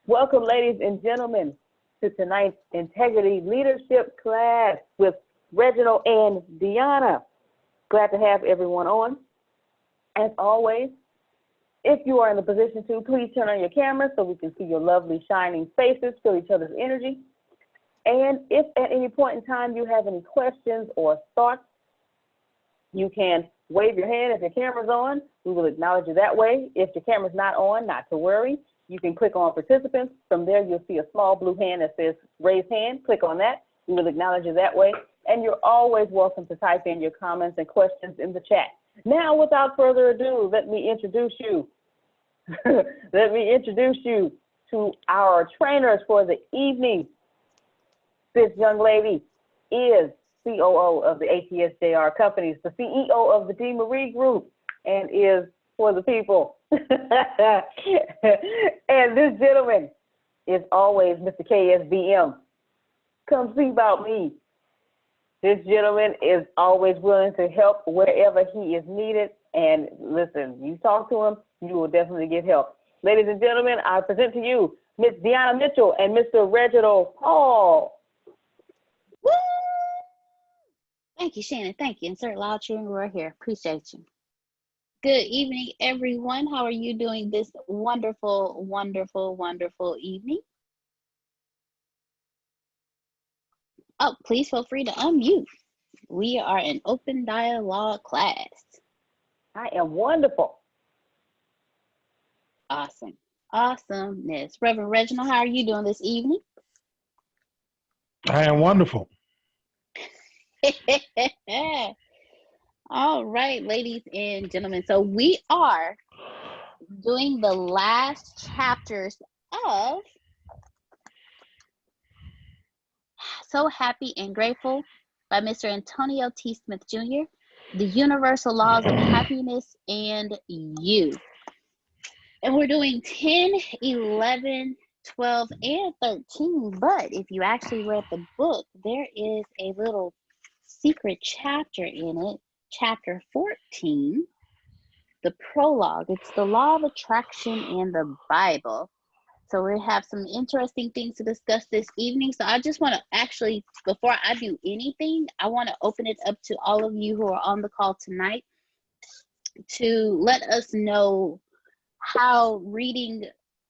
Welcome, ladies and gentlemen, to tonight's Integrity Leadership class with Reginald and Deanna. Glad to have everyone on. As always, if you are in the position to, please turn on your camera so we can see your lovely shining faces, feel each other's energy. And if at any point in time you have any questions or thoughts, you can wave your hand if your camera's on. We will acknowledge you that way. If your camera's not on, not to worry. You can click on participants. From there, you'll see a small blue hand that says raise hand. Click on that. We will acknowledge you that way. And you're always welcome to type in your comments and questions in the chat. Now, without further ado, let me introduce you. Let me introduce you to our trainers for the evening. This young lady is COO of the ATSJR Companies, the CEO of the D. Marie Group, and is for the people. And this gentleman is always Mr. KSBM. Come see about me. This gentleman is always willing to help wherever he is needed. And listen, you talk to him, you will definitely get help. Ladies and gentlemen, I present to you Ms. Deanna Mitchell and Mr. Reginald Paul. Woo! Thank you, Shannon. Thank you. Insert loud cheering roar here. Appreciate you. Good evening, everyone. How are you doing this wonderful, wonderful, wonderful evening? Oh, please feel free to unmute. We are an open dialogue class. I am wonderful. Awesome. Awesomeness. Reverend Reginald, how are you doing this evening? I am wonderful. All right, ladies and gentlemen. So we are doing the last chapters of So Happy and Grateful by Mr. Antonio T. Smith Jr., The Universal Laws of Happiness and You. And we're doing 10, 11, 12, and 13. But if you actually read the book, there is a little secret chapter in it, chapter 14, the prologue. It's the law of attraction in the Bible. So we have some interesting things to discuss this evening. So I just want to actually, before I do anything, I want to open it up to all of you who are on the call tonight to let us know how reading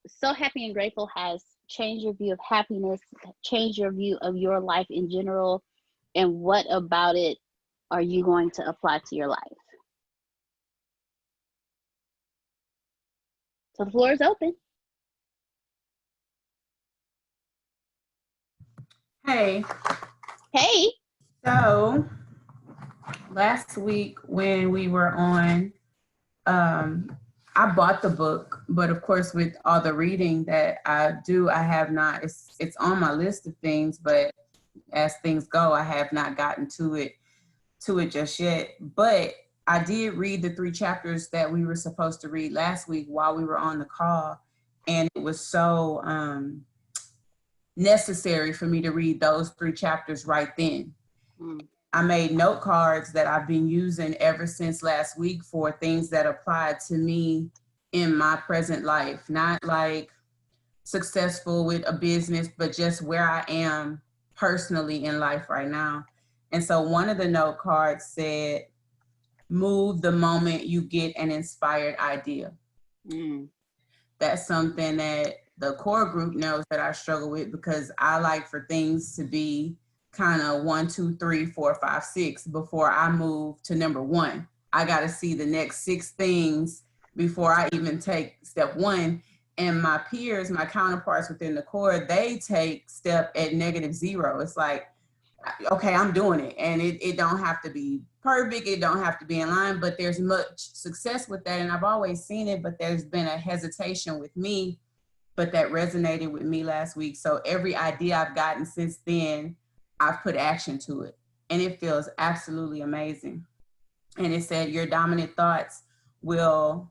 So Happy and Grateful has changed your view of happiness, changed your view of your life in general, and what about it are you going to apply to your life? So the floor is open. Hey. Hey. So last week when we were on, I bought the book, but of course with all the reading that I do, I have not, it's on my list of things, but as things go, I have not gotten to it just yet. But I did read the 3 chapters that we were supposed to read last week while we were on the call. And it was so necessary for me to read those 3 chapters right then. I made note cards that I've been using ever since last week for things that apply to me in my present life, not like successful with a business, but just where I am personally in life right now. And so one of the note cards said, move the moment you get an inspired idea. That's something that the core group knows that I struggle with, because I like for things to be kind of 1, 2, 3, 4, 5, 6 before I move to number 1. I got to see the next 6 things before I even take step 1. And my peers, my counterparts within the core, they take step at -0. It's like, okay, I'm doing it. And it don't have to be perfect. It don't have to be in line, but there's much success with that. And I've always seen it, but there's been a hesitation with me, but that resonated with me last week. So every idea I've gotten since then, I've put action to it. And it feels absolutely amazing. And it said, your dominant thoughts will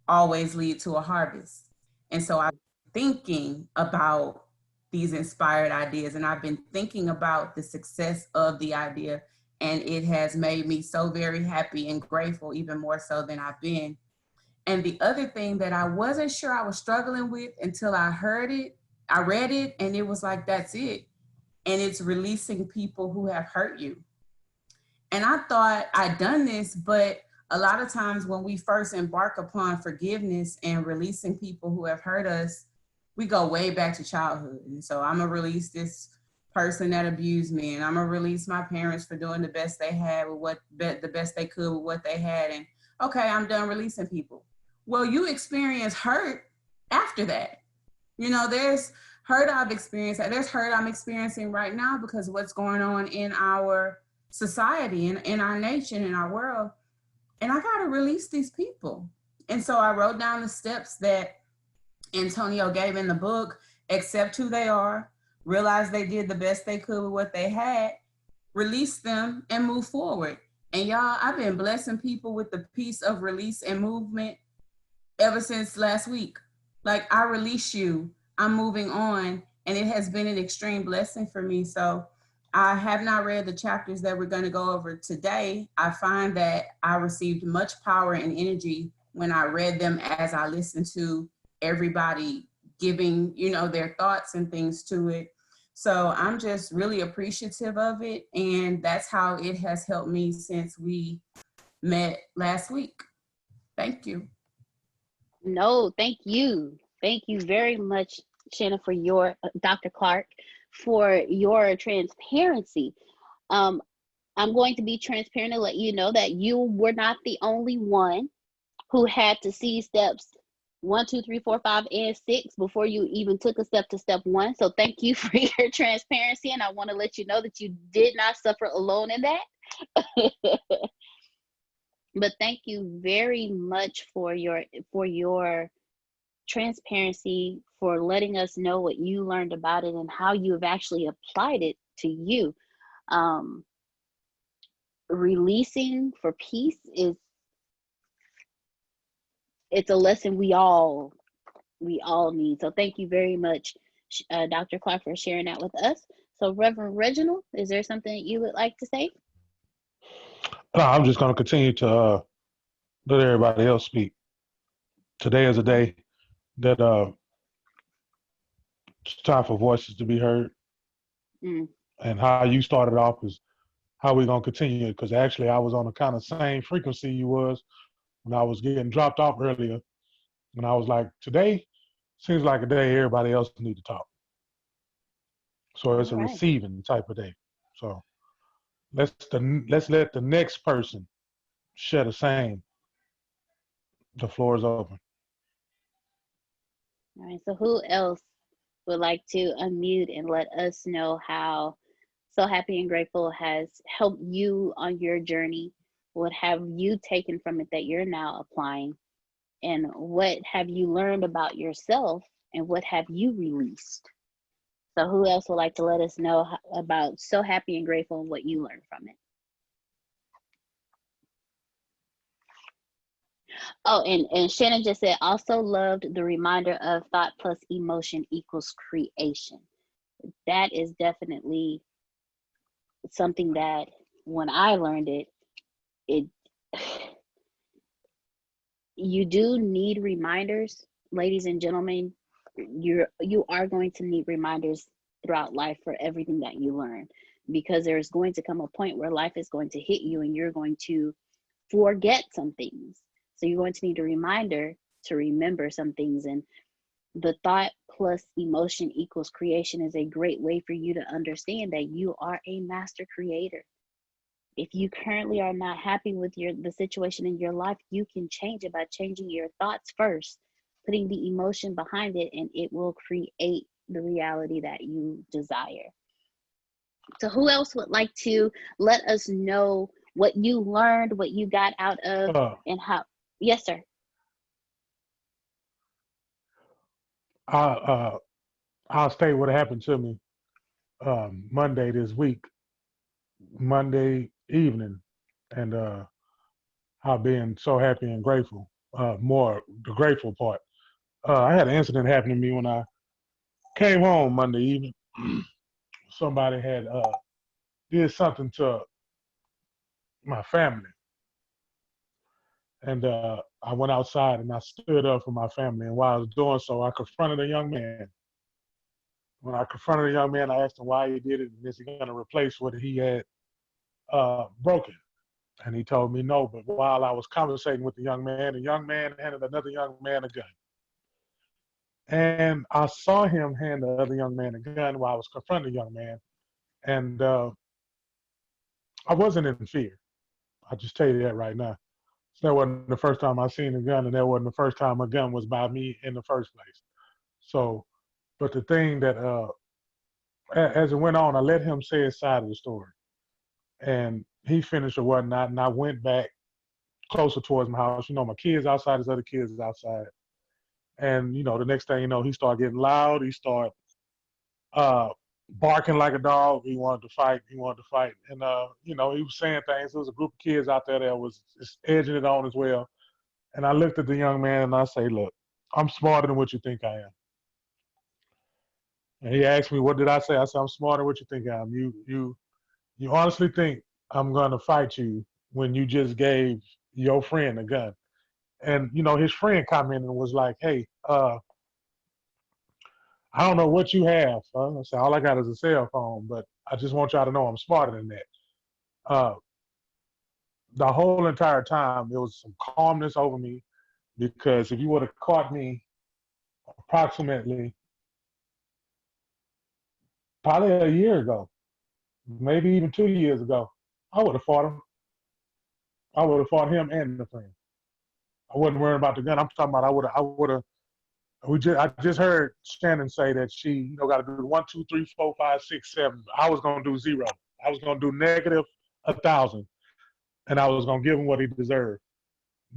always lead to a harvest. And so I'm thinking about these inspired ideas, and I've been thinking about the success of the idea, and it has made me so very happy and grateful, even more so than I've been. And the other thing that I wasn't sure I was struggling with until I heard it I read it and it was like, that's it. And it's releasing people who have hurt you. And I thought I'd done this, but a lot of times when we first embark upon forgiveness and releasing people who have hurt us, we go way back to childhood. And so I'm going to release this person that abused me, and I'm going to release my parents for doing the best they had with the best they could with what they had. And okay, I'm done releasing people. Well, you experience hurt after that. You know, there's hurt I've experienced. There's hurt I'm experiencing right now because of what's going on in our society and in our nation, in our world. And I got to release these people. And so I wrote down the steps that Antonio gave in the book: accept who they are, realize they did the best they could with what they had, release them, and move forward. And y'all, I've been blessing people with the piece of release and movement ever since last week. Like, I release you, I'm moving on, and it has been an extreme blessing for me. So I have not read the chapters that we're going to go over today. I find that I received much power and energy when I read them, as I listened to everybody giving, you know, their thoughts and things to it. So I'm just really appreciative of it. And that's how it has helped me since we met last week. Thank you. No, thank you. Thank you very much, Shannon, for your, Dr. Clark, for your transparency. I'm going to be transparent and let you know that you were not the only one who had to see steps 1, 2, 3, 4, 5, and 6 before you even took a step to step 1. So thank you for your transparency, and I want to let you know that you did not suffer alone in that. But thank you very much for your transparency, for letting us know what you learned about it and how you have actually applied it to you. Releasing for peace it's a lesson we all need. So thank you very much, Dr. Clark, for sharing that with us. So Reverend Reginald, is there something that you would like to say? No, I'm just going to continue to let everybody else speak. Today is a day that it's time for voices to be heard. And how you started off is how we're going to continue, because actually I was on the kind of same frequency you was when I was getting dropped off earlier. And I was like, today seems like a day everybody else need to talk. So it's a receiving type of day. So let's let the next person share the same. The floor is open. All right, so who else would like to unmute and let us know how So Happy and Grateful has helped you on your journey? What have you taken from it that you're now applying? And what have you learned about yourself? And what have you released? So who else would like to let us know about So Happy and Grateful and what you learned from it? Oh, and Shannon just said, also loved the reminder of thought plus emotion equals creation. That is definitely something that when I learned it you do need reminders, ladies and gentlemen. You are going to need reminders throughout life for everything that you learn, because there's going to come a point where life is going to hit you and you're going to forget some things. So you're going to need a reminder to remember some things. And the thought plus emotion equals creation is a great way for you to understand that you are a master creator. If you currently are not happy with the situation in your life, you can change it by changing your thoughts first, putting the emotion behind it, and it will create the reality that you desire. So who else would like to let us know what you learned, what you got out of, and how? Yes, sir. I'll state what happened to me Monday this week, Monday evening, and how being so happy and grateful, more the grateful part. I had an incident happen to me when I came home Monday evening. Somebody had did something to my family, and I went outside and I stood up for my family. And while I was doing so, I confronted a young man, when I confronted a young man, I asked him why he did it, and is he going to replace what he had broken? And he told me no. But while I was conversating with the young man handed another young man a gun. And I saw him hand the other young man a gun while I was confronting the young man. And I wasn't in fear. I'll just tell you that right now. So that wasn't the first time I seen a gun, and that wasn't the first time a gun was by me in the first place. So, but the thing that, as it went on, I let him say his side of the story. And he finished or whatnot, and I went back closer towards my house. You know, my kids outside, his other kids outside. And, you know, the next thing you know, he started getting loud. He started barking like a dog. He wanted to fight. And, you know, he was saying things. There was a group of kids out there that was just edging it on as well. And I looked at the young man and I say, look, I'm smarter than what you think I am. And he asked me, what did I say? I said, I'm smarter than what you think I am. You honestly think I'm going to fight you when you just gave your friend a gun? And, you know, his friend commented and was like, hey, I don't know what you have. I said, all I got is a cell phone, but I just want y'all to know I'm smarter than that. The whole entire time, there was some calmness over me, because if you would have caught me approximately probably a year ago, maybe even 2 years ago, I would have fought him. I would have fought him and the friend. I wasn't worrying about the gun. I'm talking about I just heard Shannon say that she, you know, got to do 1, 2, 3, 4, 5, 6, 7. I was going to do 0. I was going to do negative 1,000, and I was going to give him what he deserved.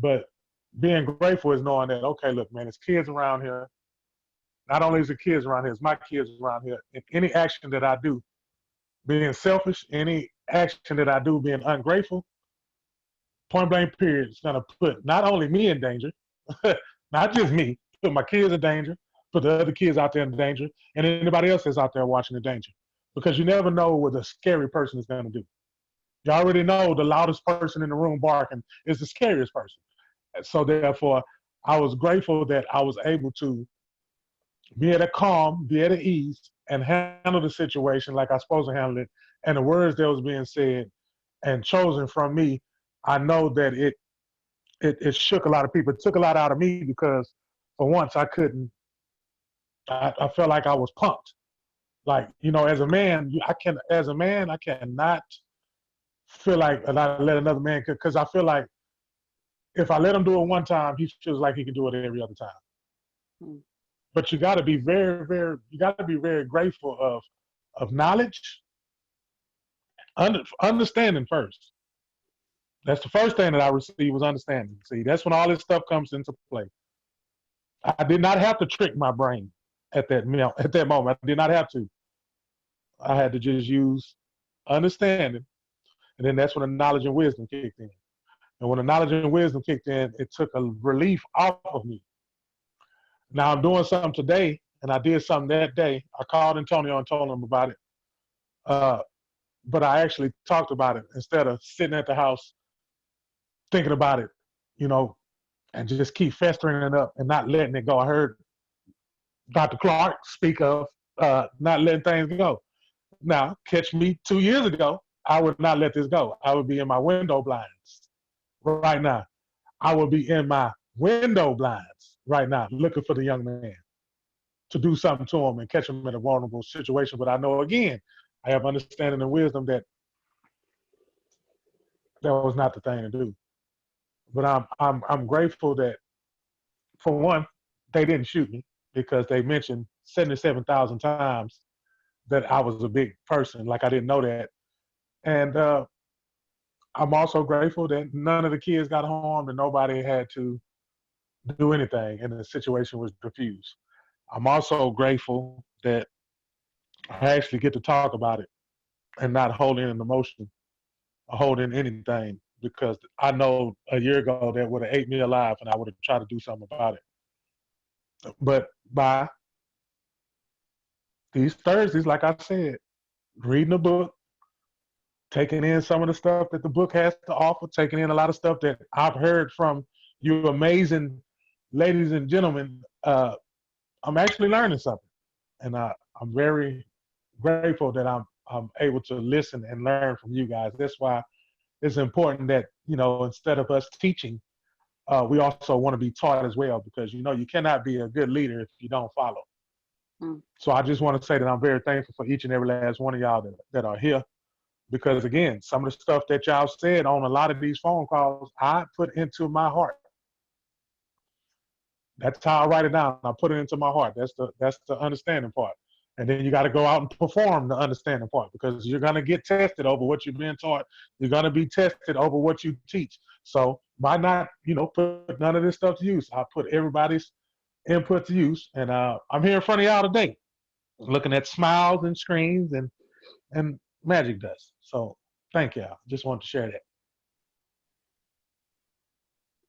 But being grateful is knowing that, okay, look, man, there's kids around here. Not only is the kids around here, it's my kids around here. And any action that I do, being selfish, any action that I do being ungrateful, point blank period, is going to put not only me in danger, not just me, put my kids in danger, put the other kids out there in danger, and anybody else that's out there watching in danger. Because you never know what a scary person is going to do. You already know the loudest person in the room barking is the scariest person. So therefore, I was grateful that I was able to be at a calm, be at ease, and handle the situation like I was supposed to handle it. And the words that was being said and chosen from me, I know that it shook a lot of people. It took a lot out of me, because for once I felt like I was punked. Like, you know, as a man, I cannot feel like I let another man, because I feel like if I let him do it one time, he feels like he can do it every other time. Hmm. But you got to be very grateful of knowledge, understanding first. That's the first thing that I received, was understanding. See, that's when all this stuff comes into play. I did not have to trick my brain at that moment. I did not have to. I had to just use understanding, and then that's when the knowledge and wisdom kicked in. And when the knowledge and wisdom kicked in, it took a relief off of me. Now I'm doing something today, and I did something that day. I called Antonio and told him about it. But I actually talked about it instead of sitting at the house thinking about it, you know, and just keep festering it up and not letting it go. I heard Dr. Clark speak of not letting things go. Now, catch me 2 years ago, I would not let this go. I would be in my window blinds right now. I would be in my window blinds right now looking for the young man to do something to him and catch him in a vulnerable situation. But I know, again, I have understanding and wisdom that was not the thing to do. But I'm grateful that, for one, they didn't shoot me, because they mentioned 77,000 times that I was a big person, like I didn't know that. And I'm also grateful that none of the kids got harmed and nobody had to do anything, and the situation was diffused. I'm also grateful that I actually get to talk about it and not hold in an emotion or hold in anything, because I know a year ago that would have ate me alive and I would have tried to do something about it. But by these Thursdays, like I said, reading the book, taking in some of the stuff that the book has to offer, taking in a lot of stuff that I've heard from you amazing ladies and gentlemen, I'm actually learning something. And I'm very grateful that I'm able to listen and learn from you guys. That's why it's important that, instead of us teaching, we also want to be taught as well, because, you cannot be a good leader if you don't follow. So I just want to say that I'm very thankful for each and every last one of y'all that are here, because, again, some of the stuff that y'all said on a lot of these phone calls, I put into my heart. That's how I write it down. I put it into my heart. That's the understanding part. And then you got to go out and perform the understanding part, because you're going to get tested over what you've been taught. You're going to be tested over what you teach. So why not, put none of this stuff to use? I put everybody's input to use. And I'm here in front of y'all today, looking at smiles and screens and magic dust. So thank y'all. Just wanted to share that.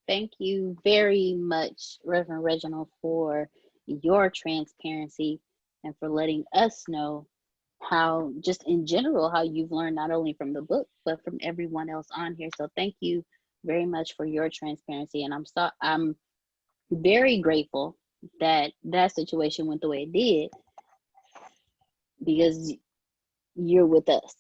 Thank you very much, Reverend Reginald, for your transparency and for letting us know how, just in general, how you've learned not only from the book, but from everyone else on here. So thank you very much for your transparency. And I'm very grateful that situation went the way it did, because you're with us,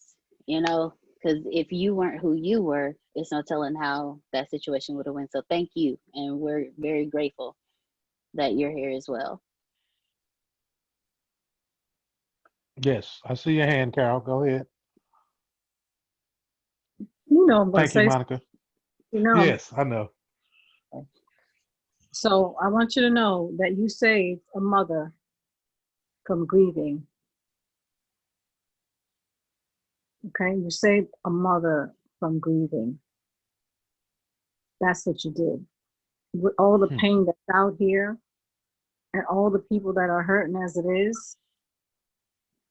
because if you weren't who you were, it's no telling how that situation would have went. So thank you. And we're very grateful that you're here as well. Yes, I see your hand, Carol. Go ahead. I'm going to Thank you, say, Monica. Yes, I know. So I want you to know that you saved a mother from grieving. Okay, you saved a mother from grieving. That's what you did. With all the pain that's out here and all the people that are hurting as it is,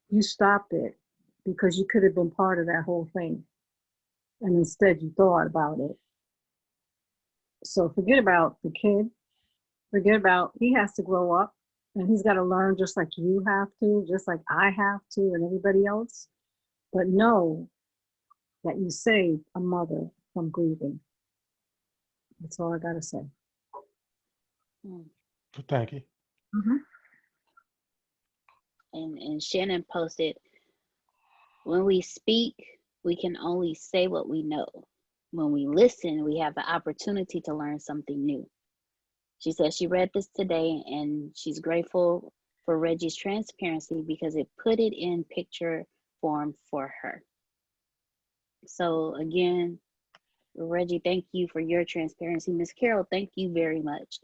you stopped it, because you could have been part of that whole thing. And instead you thought about it. So forget about the kid. Forget about, he has to grow up and he's got to learn just like you have to, just like I have to, and everybody else. But know that you saved a mother from grieving. That's all I got to say. Thank you. Mm-hmm. And Shannon posted, when we speak, we can only say what we know. When we listen, we have the opportunity to learn something new. She said she read this today and she's grateful for Reggie's transparency because it put it in picture form for her. So again, Reggie, thank you for your transparency. Miss Carol, thank you very much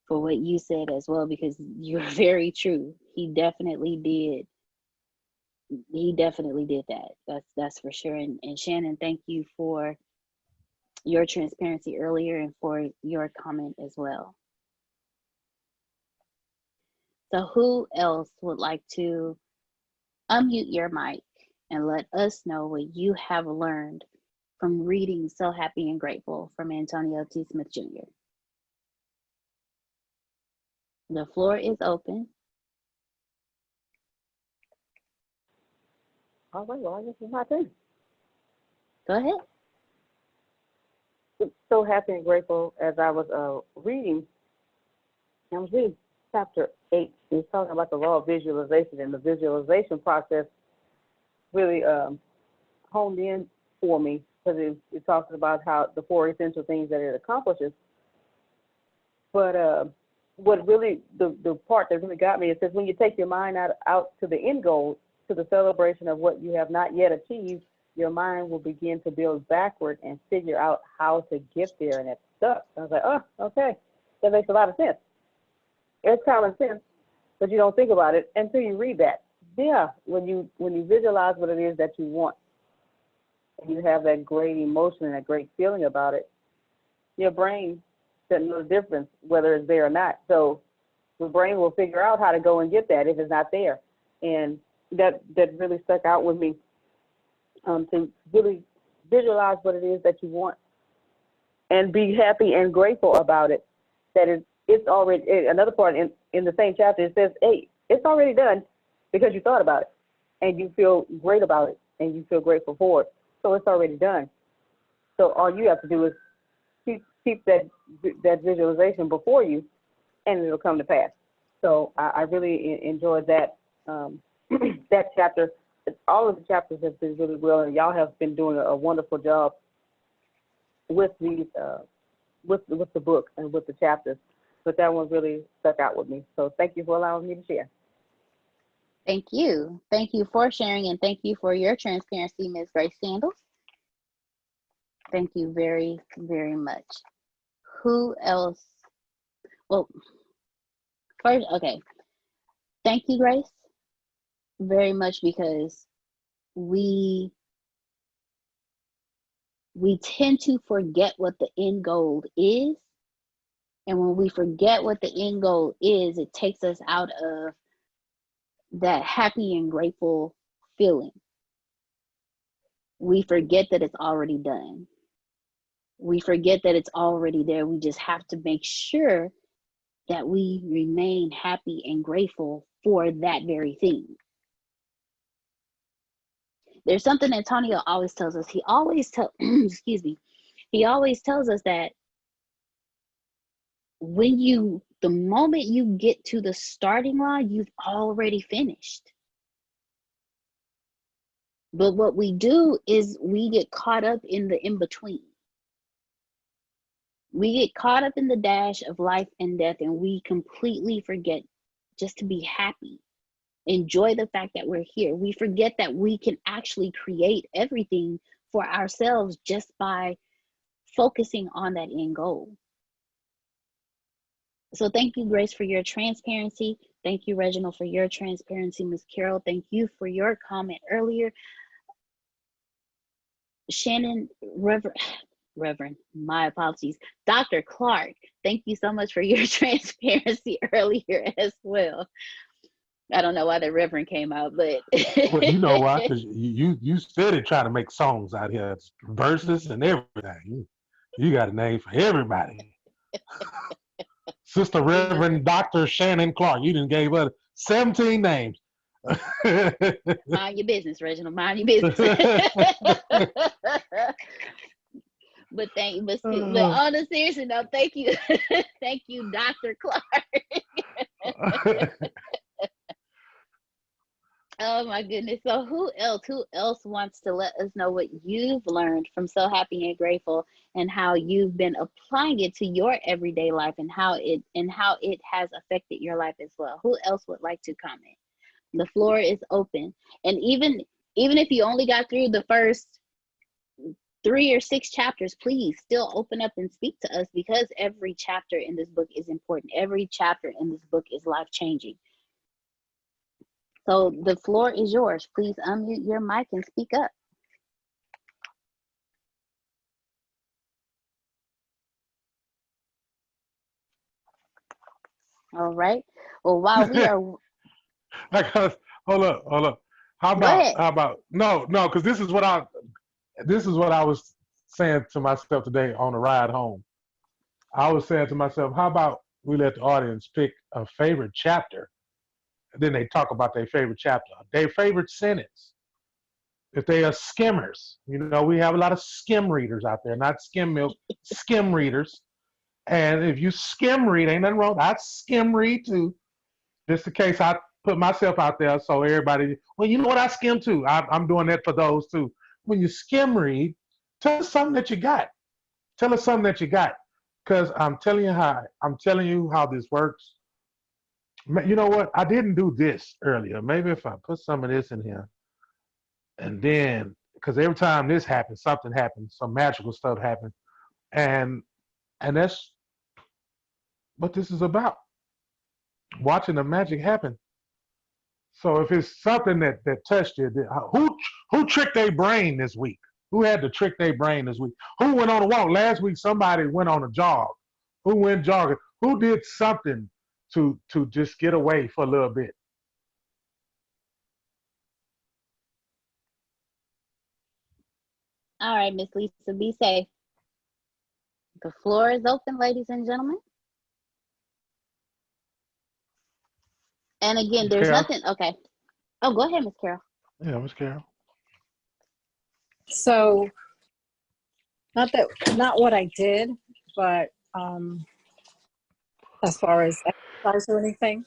for what you said as well, because you're very true. He definitely did that. That's for sure. And Shannon, thank you for your transparency earlier and for your comment as well. So who else would like to unmute your mic and let us know what you have learned from reading So Happy and Grateful from Antonio T. Smith Jr.? The floor is open. All right, well, I guess it's my turn. Go ahead. So happy and grateful as I was reading. I was reading chapter 8. He's talking about the law of visualization, and the visualization process really honed in for me, because it talks about how the 4 essential things that it accomplishes. But what really, the part that really got me, it says when you take your mind out to the end goal, to the celebration of what you have not yet achieved, your mind will begin to build backward and figure out how to get there, and it's stuck. I was like, oh, okay, that makes a lot of sense. It's common sense, but you don't think about it until you read that. Yeah, when you visualize what it is that you want, and you have that great emotion and that great feeling about it, your brain doesn't know the difference whether it's there or not. So the brain will figure out how to go and get that if it's not there. And that really stuck out with me, to really visualize what it is that you want and be happy and grateful about it. That it's already, another part in the same chapter, it says, hey, it's already done because you thought about it and you feel great about it and you feel grateful for it. So it's already done. So all you have to do is keep that visualization before you, and it'll come to pass. So I really enjoyed that that chapter. All of the chapters have been really well, and y'all have been doing a wonderful job with these with the book and with the chapters. But that one really stuck out with me. So thank you for allowing me to share. Thank you. Thank you for sharing, and thank you for your transparency, Ms. Grace Sandals. Thank you very, very much. Who else? Well, first, okay. Thank you, Grace, very much, because we tend to forget what the end goal is. And when we forget what the end goal is, it takes us out of that happy and grateful feeling. We forget that it's already done. We forget that it's already there. We just have to make sure that we remain happy and grateful for that very thing. There's something Antonio always tells us. He always excuse me. He always tells us that the moment you get to the starting line, you've already finished. But what we do is we get caught up in the in-between. We get caught up in the dash of life and death, and we completely forget just to be happy. Enjoy the fact that we're here. We forget that we can actually create everything for ourselves just by focusing on that end goal. So thank you, Grace, for your transparency. Thank you, Reginald, for your transparency. Ms. Carol, thank you for your comment earlier. Shannon, Reverend, my apologies. Dr. Clark, thank you so much for your transparency earlier as well. I don't know why the Reverend came out, but well, you know why? Because you steady trying to make songs out here, verses and everything. You got a name for everybody. Sister Reverend Dr. Shannon Clark. You done gave her 17 names. Mind your business, Reginald. Mind your business. But on a serious note, thank you. Thank you, Dr. Clark. Oh my goodness. So who else wants to let us know what you've learned from So Happy and Grateful, and how you've been applying it to your everyday life, and how it has affected your life as well? Who else would like to comment? The floor is open. And even if you only got through the first 3 or 6 chapters, please still open up and speak to us, because every chapter in this book is important. Every chapter in this book is life-changing. So the floor is yours. Please unmute your mic and speak up. All right. Well, while we are hold up. How about no, because this is what I was saying to myself today on the ride home. I was saying to myself, how about we let the audience pick a favorite chapter, and then they talk about their favorite chapter, their favorite sentence. If they are skimmers, we have a lot of skim readers out there, not skim milk, skim readers. And if you skim read, ain't nothing wrong. I skim read too. Just in case I put myself out there so everybody, well, you know what, I skim too. I'm doing that for those too. When you skim read, tell us something that you got. Tell us something that you got. Because I'm telling you how this works. You know what? I didn't do this earlier. Maybe if I put some of this in here, and then, because every time this happens, something happens, some magical stuff happens, and that's what this is about. Watching the magic happen. So if it's something that touched you, who tricked their brain this week? Who had to trick their brain this week? Who went on a walk? Last week somebody went on a jog. Who went jogging? Who did something to just get away for a little bit? All right, Miss Lisa, be safe. The floor is open, ladies and gentlemen. And again, there's nothing. Okay. Oh, go ahead, Miss Carol. Yeah, Miss Carol. So, not what I did, but as far as exercise or anything,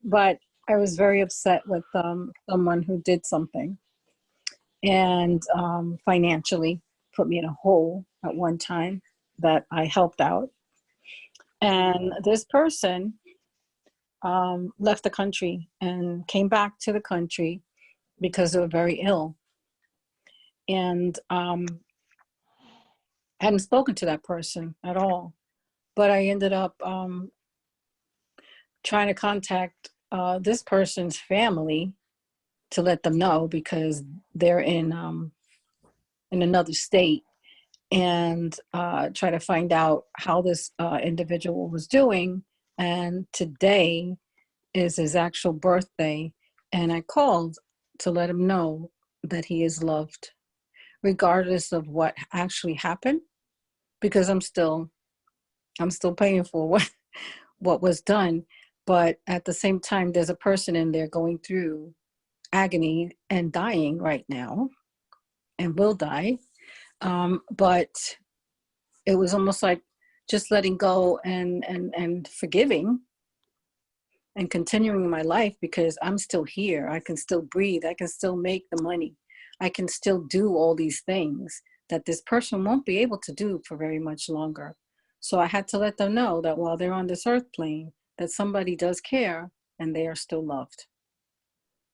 but I was very upset with someone who did something and financially put me in a hole at one time that I helped out. And this person left the country and came back to the country because they were very ill. And hadn't spoken to that person at all. But I ended up trying to contact this person's family to let them know because they're in another state, and try to find out how this individual was doing. And today is his actual birthday, and I called to let him know that he is loved, regardless of what actually happened, because I'm still paying for what was done. But at the same time, there's a person in there going through agony and dying right now and will die. But it was almost like just letting go and forgiving and continuing my life, because I'm still here. I can still breathe. I can still make the money. I can still do all these things that this person won't be able to do for very much longer. So I had to let them know that while they're on this earth plane, that somebody does care and they are still loved.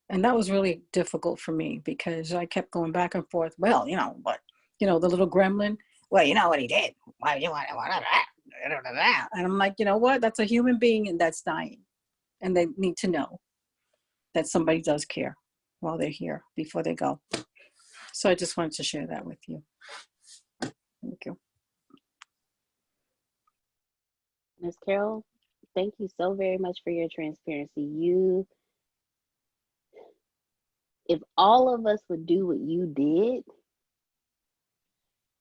And that was really difficult for me because I kept going back and forth. Well, the little gremlin, well, you know what he did. Why you want that? And I'm like, you know what? That's a human being and that's dying. And they need to know that somebody does care while they're here before they go. So I just wanted to share that with you. Thank you. Ms. Carol, thank you so very much for your transparency. If all of us would do what you did,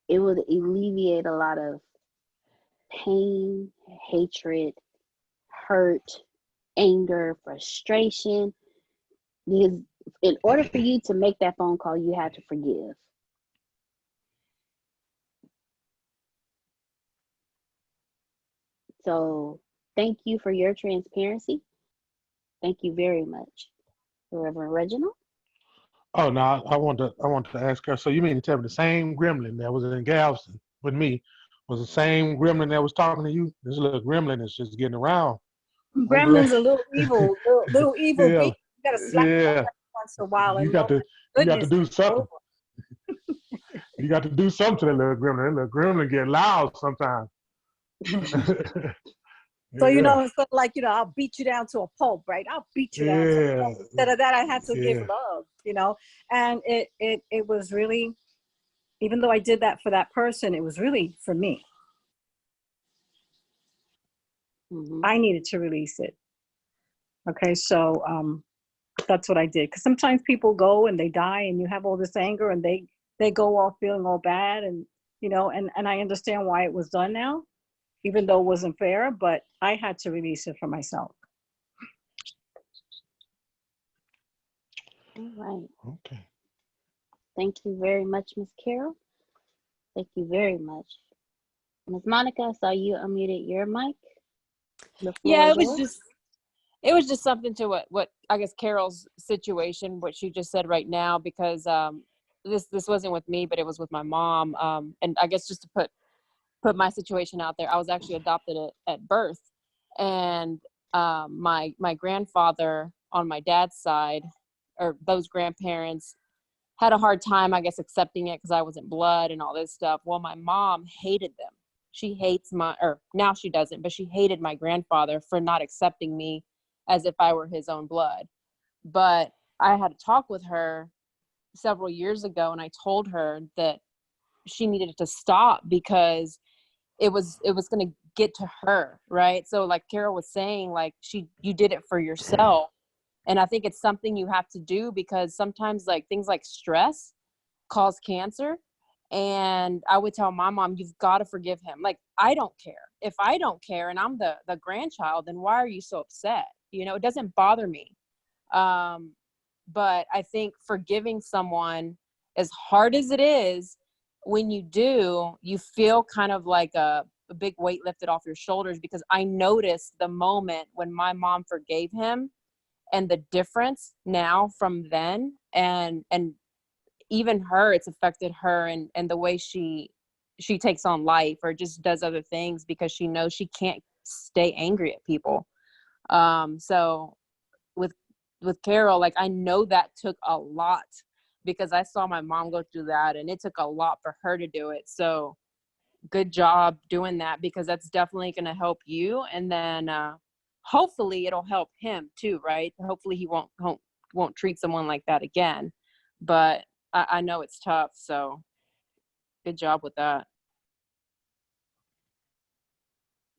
it would alleviate a lot of pain, hatred, hurt, anger, frustration. Because in order for you to make that phone call, you had to forgive. So thank you for your transparency. Thank you very much. Reverend Reginald? Oh no, I want to ask her. So you mean to tell me the same gremlin that was in Galveston with me was the same gremlin that was talking to you? This little gremlin is just getting around. Gremlin's a little evil, little evil Yeah, being. You gotta slap yeah. once in a while. You And got to do something. over. You got to do something to that little gremlin. That little gremlin get loud sometimes. So, Yeah. it's sort of like, I'll beat you down to a pulp, right? I'll beat you down to a Yeah. pulp. Instead of that, I had to give Yeah. love, and it was really, even though I did that for that person, it was really for me. Mm-hmm. I needed to release it. Okay, so that's what I did. Because sometimes people go and they die and you have all this anger and they go off feeling all bad and, and I understand why it was done now, even though it wasn't fair, but I had to release it for myself. All right. Okay. Thank you very much, Ms. Carol. Thank you very much. Ms. Monica, I saw you unmuted your mic. Yeah, it was just something to what I guess Carol's situation, what she just said right now, because this wasn't with me, but it was with my mom. And I guess just to put my situation out there, I was actually adopted at birth, and my grandfather on my dad's side, or those grandparents, had a hard time, I guess, accepting it because I wasn't blood and all this stuff. Well, my mom hated them. She hates now she doesn't, but she hated my grandfather for not accepting me as if I were his own blood. But I had a talk with her several years ago, and I told her that she needed to stop because it was going to get to her, right? So like Carol was saying, like you did it for yourself. And I think it's something you have to do because sometimes like things like stress cause cancer. And I would tell my mom, you've got to forgive him. Like, I don't care. If I don't care and I'm the grandchild, then why are you so upset? It doesn't bother me. But I think forgiving someone, as hard as it is, when you do, you feel kind of like a big weight lifted off your shoulders, because I noticed the moment when my mom forgave him, and the difference now from then, and even her, it's affected her and the way she takes on life or just does other things because she knows she can't stay angry at people. So with Carol, like, I know that took a lot because I saw my mom go through that, and it took a lot for her to do it. So good job doing that, because that's definitely going to help you. And then hopefully it'll help him too, right? Hopefully he won't treat someone like that again. But I know it's tough, so good job with that.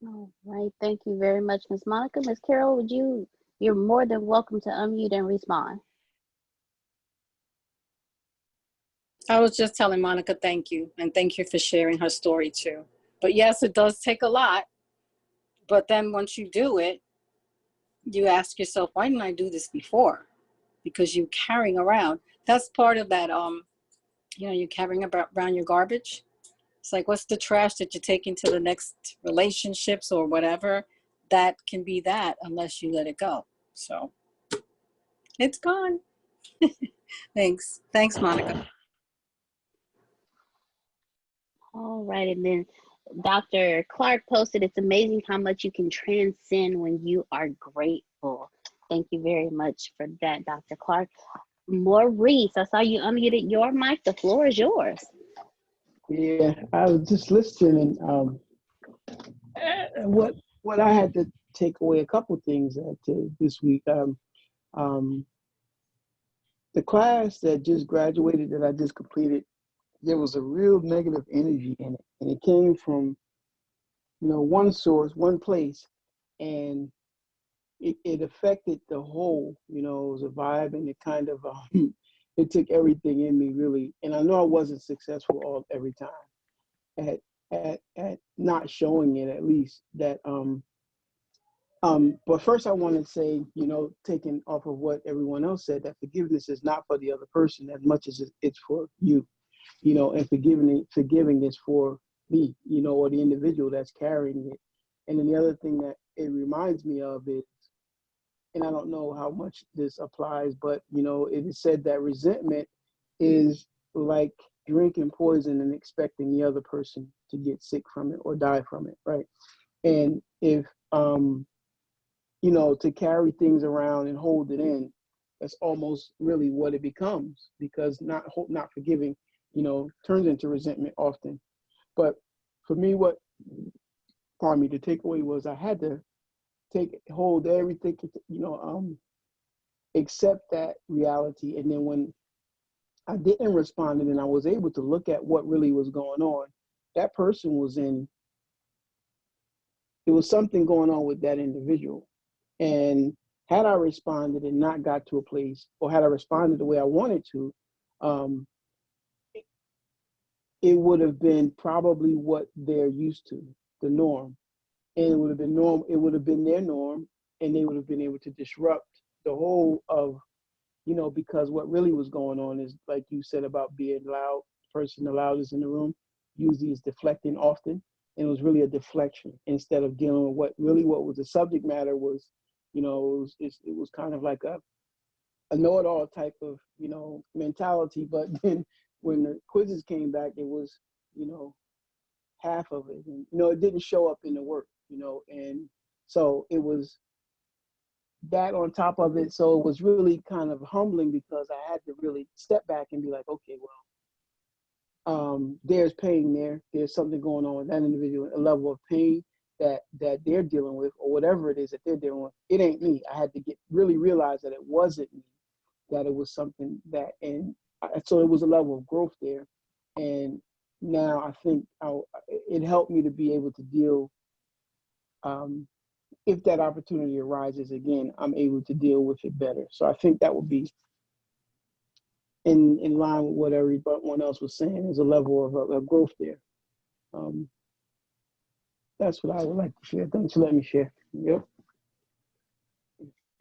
All right. Thank you very much, Ms. Monica. Ms. Carol, you're more than welcome to unmute and respond. I was just telling Monica, thank you. And thank you for sharing her story too. But yes, it does take a lot. But then once you do it, you ask yourself, why didn't I do this before? Because you're carrying around. That's part of that, you're carrying around your garbage. It's like, what's the trash that you take into the next relationships or whatever? That can be that unless you let it go. So it's gone. Thanks. Thanks, Monica. All right. And then Dr. Clark posted, it's amazing how much you can transcend when you are grateful. Thank you very much for that, Dr. Clark. Maurice, I saw you unmuted your mic. The floor is yours. Yeah, I was just listening, and what I had to take away a couple things this week. The class that just graduated, that I just completed, there was a real negative energy in it, and it came from one source, one place, and it affected the whole. It was a vibe, and it kind of it took everything in me really. And I know I wasn't successful every time at not showing it, at least that. But first I want to say, taking off of what everyone else said, that forgiveness is not for the other person as much as it's for you, and forgiving is for me, or the individual that's carrying it. And then the other thing that it reminds me of is, and I don't know how much this applies, but it is said that resentment is like drinking poison and expecting the other person to get sick from it or die from it, right? And if to carry things around and hold it in, that's almost really what it becomes, because not forgiving, turns into resentment often. But for me, the takeaway was I had to hold everything, accept that reality. And then when I didn't respond, and then I was able to look at what really was going on, that person it was something going on with that individual. And had I responded and not got to a place, or had I responded the way I wanted to, it would have been probably what they're used to, the norm. And it would have been their norm, and they would have been able to disrupt the whole of, because what really was going on is, like you said about being loud, person the loudest in the room, usually is deflecting often. And it was really a deflection instead of dealing with what was the subject matter was. It was kind of like a know-it-all type of, mentality. But then when the quizzes came back, it was, half of it. And, it didn't show up in the work, and so it was that on top of it. So it was really kind of humbling, because I had to really step back and be like, okay, well, there's pain there. There's something going on with that individual, a level of pain that they're dealing with, or whatever it is that they're dealing with. It ain't me. I had to really realize that it wasn't me, that it was something so it was a level of growth there. And now I think it helped me to be able to deal, if that opportunity arises again, I'm able to deal with it better. So I think that would be in line with what everyone else was saying. There's a level of growth there. That's what I would like to share. Thanks for letting me share. Yep.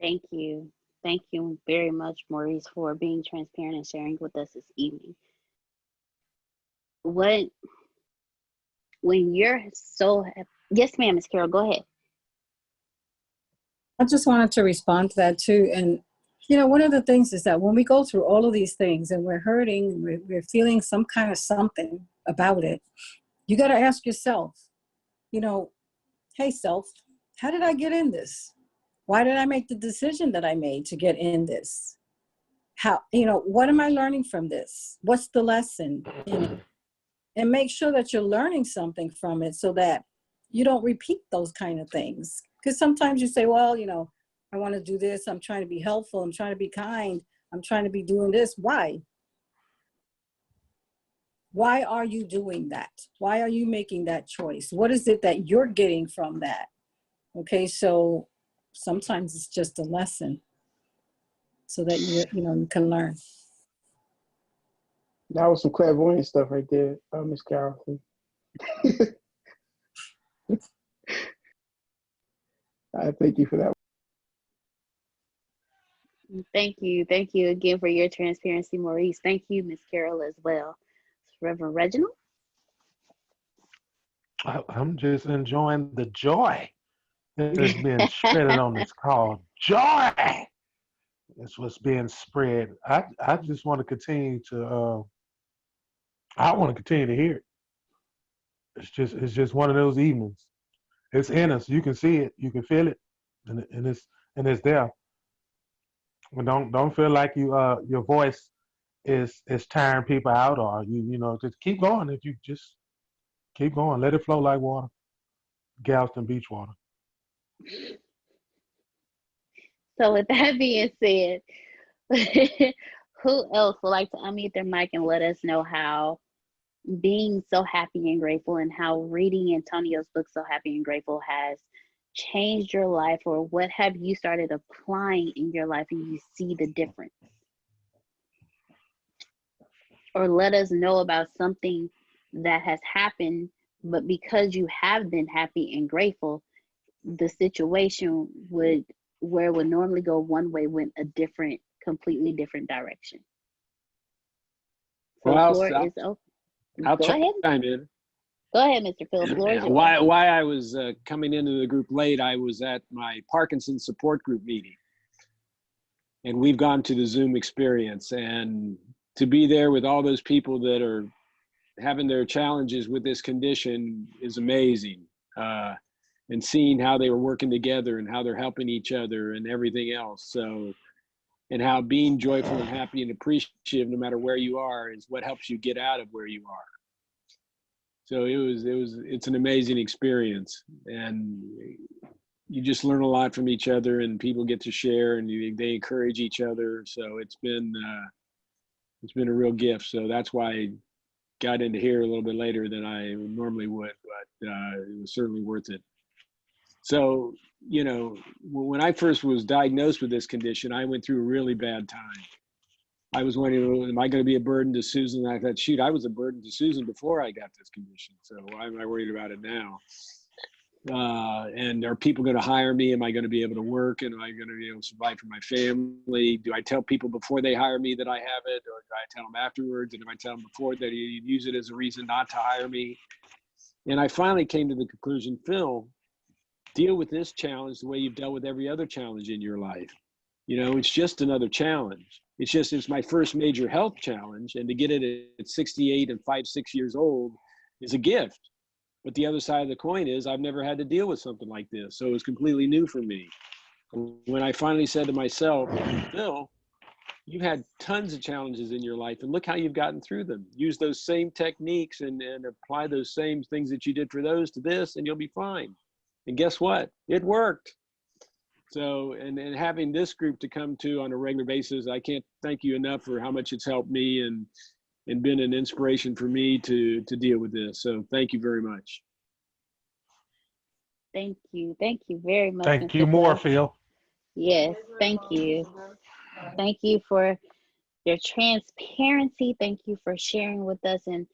Thank you. Thank you very much, Maurice, for being transparent and sharing with us this evening. When you're so, yes, ma'am, Ms. Carol, go ahead. I just wanted to respond to that too. And, you know, one of the things is that when we go through all of these things and we're hurting, we're feeling some kind of something about it, you got to ask yourself, you know, hey, self, how did I get in this? Why did I make the decision that I made to get in this? How, you know, what am I learning from this? What's the lesson in it? And make sure that you're learning something from it so that you don't repeat those kind of things. Because sometimes you say, well, you know, I want to do this. I'm trying to be helpful. I'm trying to be kind. I'm trying to be doing this. Why? Why are you doing that? Why are you making that choice? What is it that you're getting from that? Okay, so sometimes it's just a lesson so that you know, you can learn. That was some clairvoyant stuff right there, Miss Carol. I thank you for that. Thank you again for your transparency, Maurice. Thank you, Miss Carol, as well. Reverend Reginald. I'm just enjoying the joy that is being spread on this call. Joy! That's what's being spread. I just want to continue to I want to continue to hear it. It's just one of those evenings. It's in us. You can see it, you can feel it, and it's there. And don't feel like your voice is tiring people out, or you know, just keep going. If you just keep going, let it flow like water, Galveston beach water. So with that being said, who else would like to unmute their mic and let us know how being so happy and grateful and how reading Antonio's book, So Happy and Grateful, has changed your life, or what have you started applying in your life and you see the difference? Or let us know about something that has happened, but because you have been happy and grateful, the situation where it would normally go one way went a completely different direction. So Well, floor is open. I'll Go ahead. chime in. Go ahead, Mr. Phil. Floor is yours. Why I was coming into the group late, I was at my Parkinson's support group meeting. And we've gone to the Zoom experience. And to be there with all those people that are having their challenges with this condition is amazing. And seeing how they were working together and how they're helping each other and everything else. So, and how being joyful and happy and appreciative no matter where you are is what helps you get out of where you are. So it's an amazing experience, and you just learn a lot from each other, and people get to share, and they encourage each other. So it's been a real gift. So that's why I got into here a little bit later than I normally would, but it was certainly worth it. So, you know, when I first was diagnosed with this condition, I went through a really bad time. I was wondering, am I going to be a burden to Susan? I thought, shoot, I was a burden to Susan before I got this condition. So why am I worried about it now? And are people going to hire me? Am I going to be able to work? And am I going to be able to survive for my family? Do I tell people before they hire me that I have it? Or do I tell them afterwards? And if I tell them before that you use it as a reason not to hire me? And I finally came to the conclusion, Phil, deal with this challenge the way you've dealt with every other challenge in your life. You know, it's just another challenge. It's my first major health challenge, and to get it at 68 and 6 years old is a gift. But the other side of the coin is I've never had to deal with something like this, so it was completely new for me. When I finally said to myself, Phil, you've had tons of challenges in your life, and look how you've gotten through them. Use those same techniques and apply those same things that you did for those to this, and you'll be fine. And guess what? It worked. So, and having this group to come to on a regular basis, I can't thank you enough for how much it's helped me and been an inspiration for me to deal with this. So thank you very much. Thank you. Thank you very much. Thank Mr. you more, Phil. Phil. Yes, thank you. Thank you for your transparency. Thank you for sharing with us. And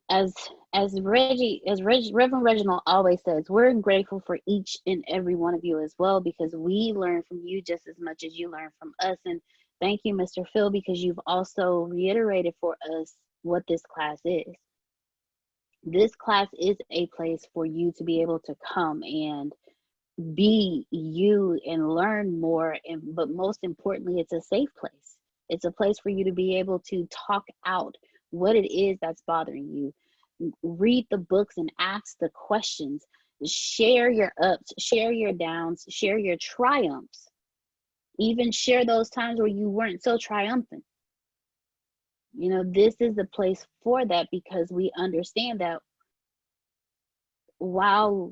as Reverend Reginald always says, we're grateful for each and every one of you as well, because we learn from you just as much as you learn from us. And thank you, Mr. Phil, because you've also reiterated for us what this class is. This class is a place for you to be able to come and be you and learn more. But most importantly, it's a safe place. It's a place for you to be able to talk out what it is that's bothering you. Read the books and ask the questions. Share your ups, share your downs, share your triumphs. Even share those times where you weren't so triumphant. You know, this is the place for that, because we understand that while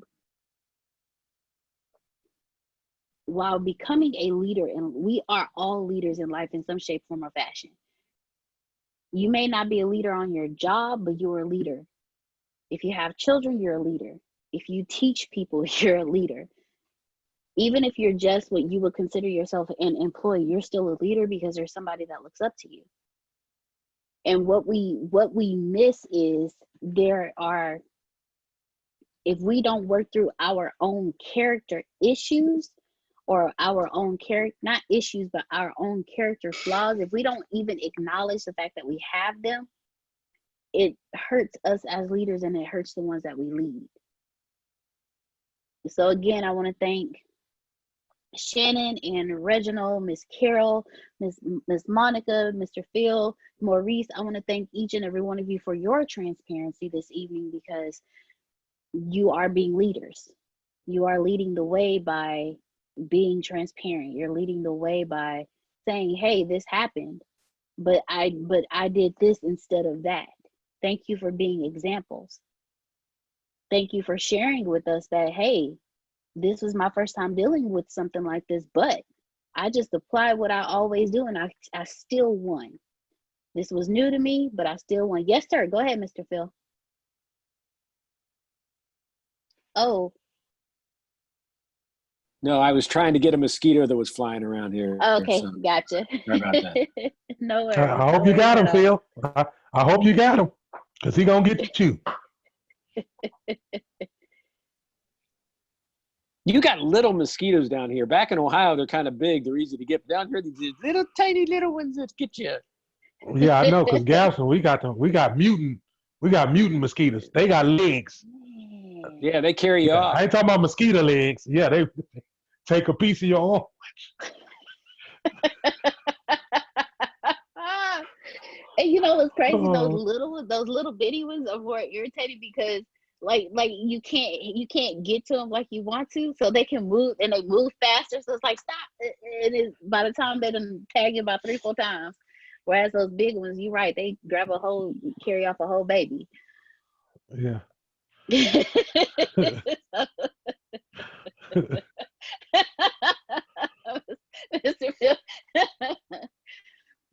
becoming a leader, and we are all leaders in life in some shape, form, or fashion. You may not be a leader on your job, but you're a leader. If you have children, you're a leader. If you teach people, you're a leader. Even if you're just what you would consider yourself an employee, you're still a leader, because there's somebody that looks up to you. And what we miss is if we don't work through our own character issues, or our own character, not issues, but our own character flaws, if we don't even acknowledge the fact that we have them, it hurts us as leaders, and it hurts the ones that we lead. So again, I want to thank Shannon and Reginald, Miss Carol, Miss Monica, Mr. Phil, Maurice. I want to thank each and every one of you for your transparency this evening, because you are being leaders. You are leading the way by being transparent. You're leading the way by saying, hey, this happened, but I did this instead of that. Thank you for being examples. Thank you for sharing with us that, hey, this was my first time dealing with something like this, but I just applied what I always do, and I still won. This was new to me, but I still won. Yes, sir. Go ahead, Mr. Phil. Oh. No, I was trying to get a mosquito that was flying around here. Okay, so gotcha. sorry about that. No worries. I hope you got him, Phil. I hope you got him, because he's going to get you. You got little mosquitoes down here. Back in Ohio, they're kind of big. They're easy to get. Down here, these little tiny little ones that get you. Yeah, I know, because Galveston, we got mutant mosquitoes. They got legs. Yeah, they carry you off. I ain't talking about mosquito legs. Yeah, they take a piece of your arm. And you know what's crazy? Those little bitty ones are more irritating, because like you can't get to them like you want to, so they can move, and they move faster. So it's like, stop. And by the time they done tag you about 3-4 times. Whereas those big ones, you're right, they carry off a whole baby. Yeah.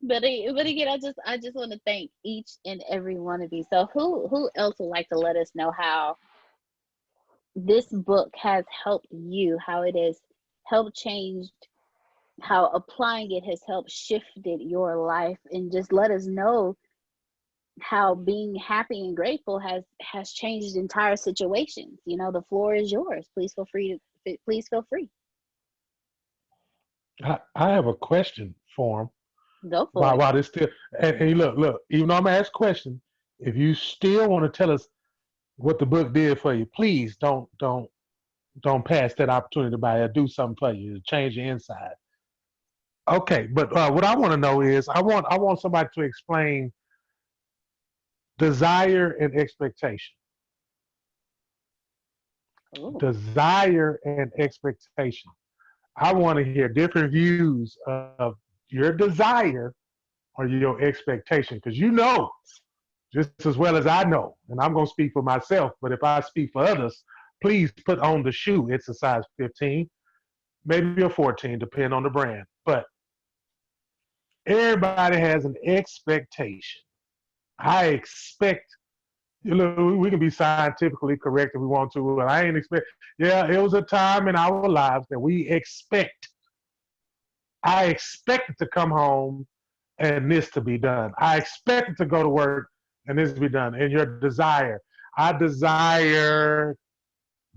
But again, I just want to thank each and every one of you. So who else would like to let us know how this book has helped you, how it has helped changed, how applying it has helped shifted your life, and just let us know how being happy and grateful has changed entire situations. You know, the floor is yours. Please feel free. I have a question for him. Go for it. While this still, and look, even though I'm gonna ask a question, if you still want to tell us what the book did for you, please don't pass that opportunity by. Or do something for you to change your inside. Okay, but what I want to know is, I want somebody to explain desire and expectation. Ooh. Desire and expectation. I want to hear different views of your desire or your expectation, because you know just as well as I know, and I'm going to speak for myself, but if I speak for others, please put on the shoe. It's a size 15, maybe a 14, depending on the brand. But everybody has an expectation. I expect, we can be scientifically correct if we want to, but I ain't expect. Yeah, it was a time in our lives that I expected to come home and this to be done. I expected to go to work and this to be done. And your desire. I desire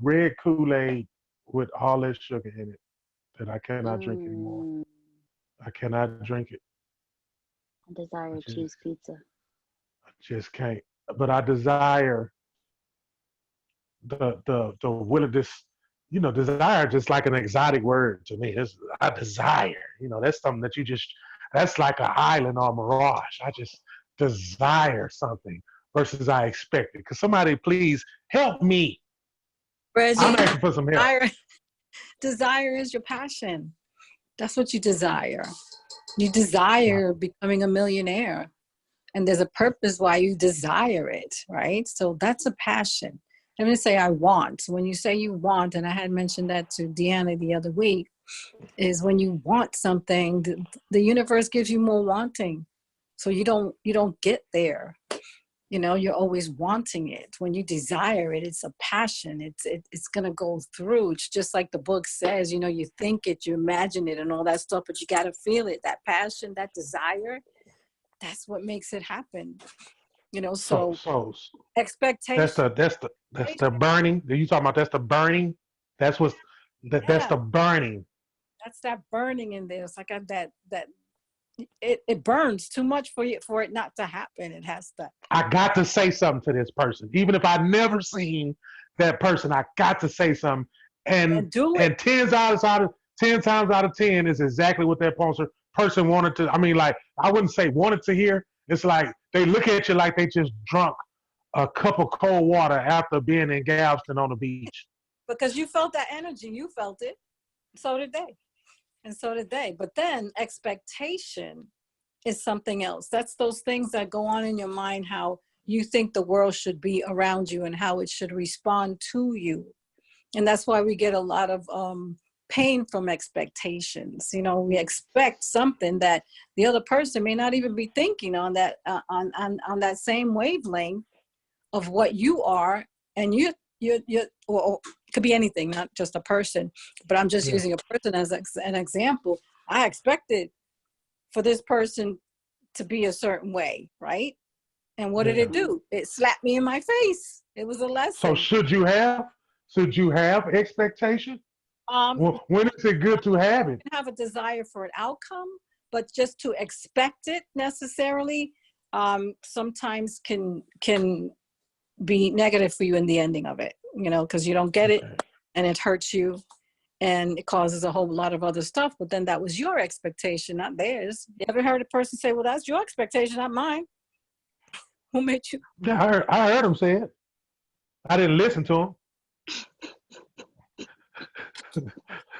red Kool-Aid with all that sugar in it that I cannot drink anymore. I cannot drink it. I desire cheese pizza. I just can't. But I desire the willingness you know, desire just like an exotic word to me. It's I desire. You know, that's something that you just that's like an island or a mirage. I just desire something versus I expect it. Because somebody please help me. Reggie, I'm asking for some help. desire is your passion. That's what you desire. You desire becoming a millionaire. And there's a purpose why you desire it, right? So that's a passion. I'm going to say I want. When you say you want, and I had mentioned that to Deanna the other week, is when you want something, the universe gives you more wanting. So you don't get there. You know, you're always wanting it. When you desire it, it's a passion. It's going to go through. It's just like the book says, you know, you think it, you imagine it and all that stuff, but you got to feel it. That passion, that desire, that's what makes it happen. You know, so expectation. That's the burning. Are you talking about that's the burning? That's what's that's the burning. That's that burning in there. It's like that it burns too much for it not to happen. It has to. I got to say something to this person, even if I've never seen that person. I got to say something, and do it. And 10 times out of 10 is exactly what that person wanted to. I mean, like I wouldn't say wanted to hear. It's like they look at you like they just drunk a cup of cold water after being in Galveston on the beach. Because you felt that energy, you felt it. So did they. And so did they. But then expectation is something else. That's those things that go on in your mind, how you think the world should be around you and how it should respond to you. And that's why we get a lot of pain from expectations. You know, we expect something that the other person may not even be thinking on that on that same wavelength of what you are, and you or it could be anything, not just a person, but I'm just using a person as an example. I expected for this person to be a certain way, right? And what did it do? It slapped me in my face. It was a lesson. So should you have expectation? When is it good to have it? Have a desire for an outcome, but just to expect it necessarily sometimes can be negative for you in the ending of it, you know, because you don't get it and it hurts you and it causes a whole lot of other stuff. But then that was your expectation, not theirs. You ever heard a person say, well, that's your expectation, not mine? Who made you? Yeah, I heard him say it. I didn't listen to him.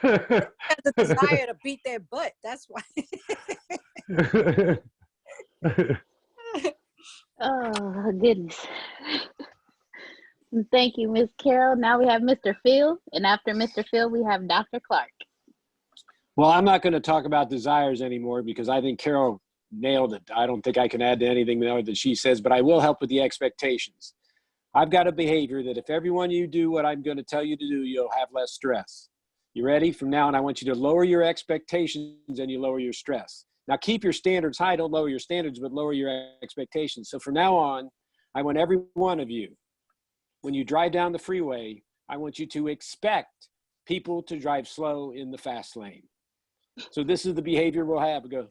Had the desire to beat their butt. That's why. Oh, goodness. Thank you, Miss Carol. Now we have Mr. Phil, and after Mr. Phil, we have Dr. Clark. Well, I'm not going to talk about desires anymore because I think Carol nailed it. I don't think I can add to anything more that she says, but I will help with the expectations. I've got a behavior that if everyone you do what I'm going to tell you to do, you'll have less stress. You ready? From now on, I want you to lower your expectations and you lower your stress. Now, keep your standards high. Don't lower your standards, but lower your expectations. So from now on, I want every one of you, when you drive down the freeway, I want you to expect people to drive slow in the fast lane. So this is the behavior we'll have. We go,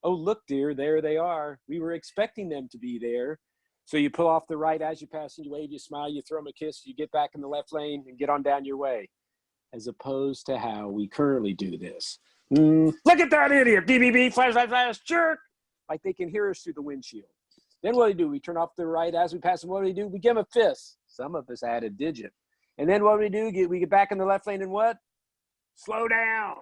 oh, look, dear, there they are. We were expecting them to be there. So you pull off the right as you pass, and you wave, you smile, you throw them a kiss, you get back in the left lane and get on down your way. As opposed to how we currently do this. Look at that idiot, BBB, flash, flash, flash, jerk. Like they can hear us through the windshield. Then what do? We turn off the right as we pass them. What do? We give them a fist. Some of us add a digit. And then what do? We get back in the left lane and what? Slow down.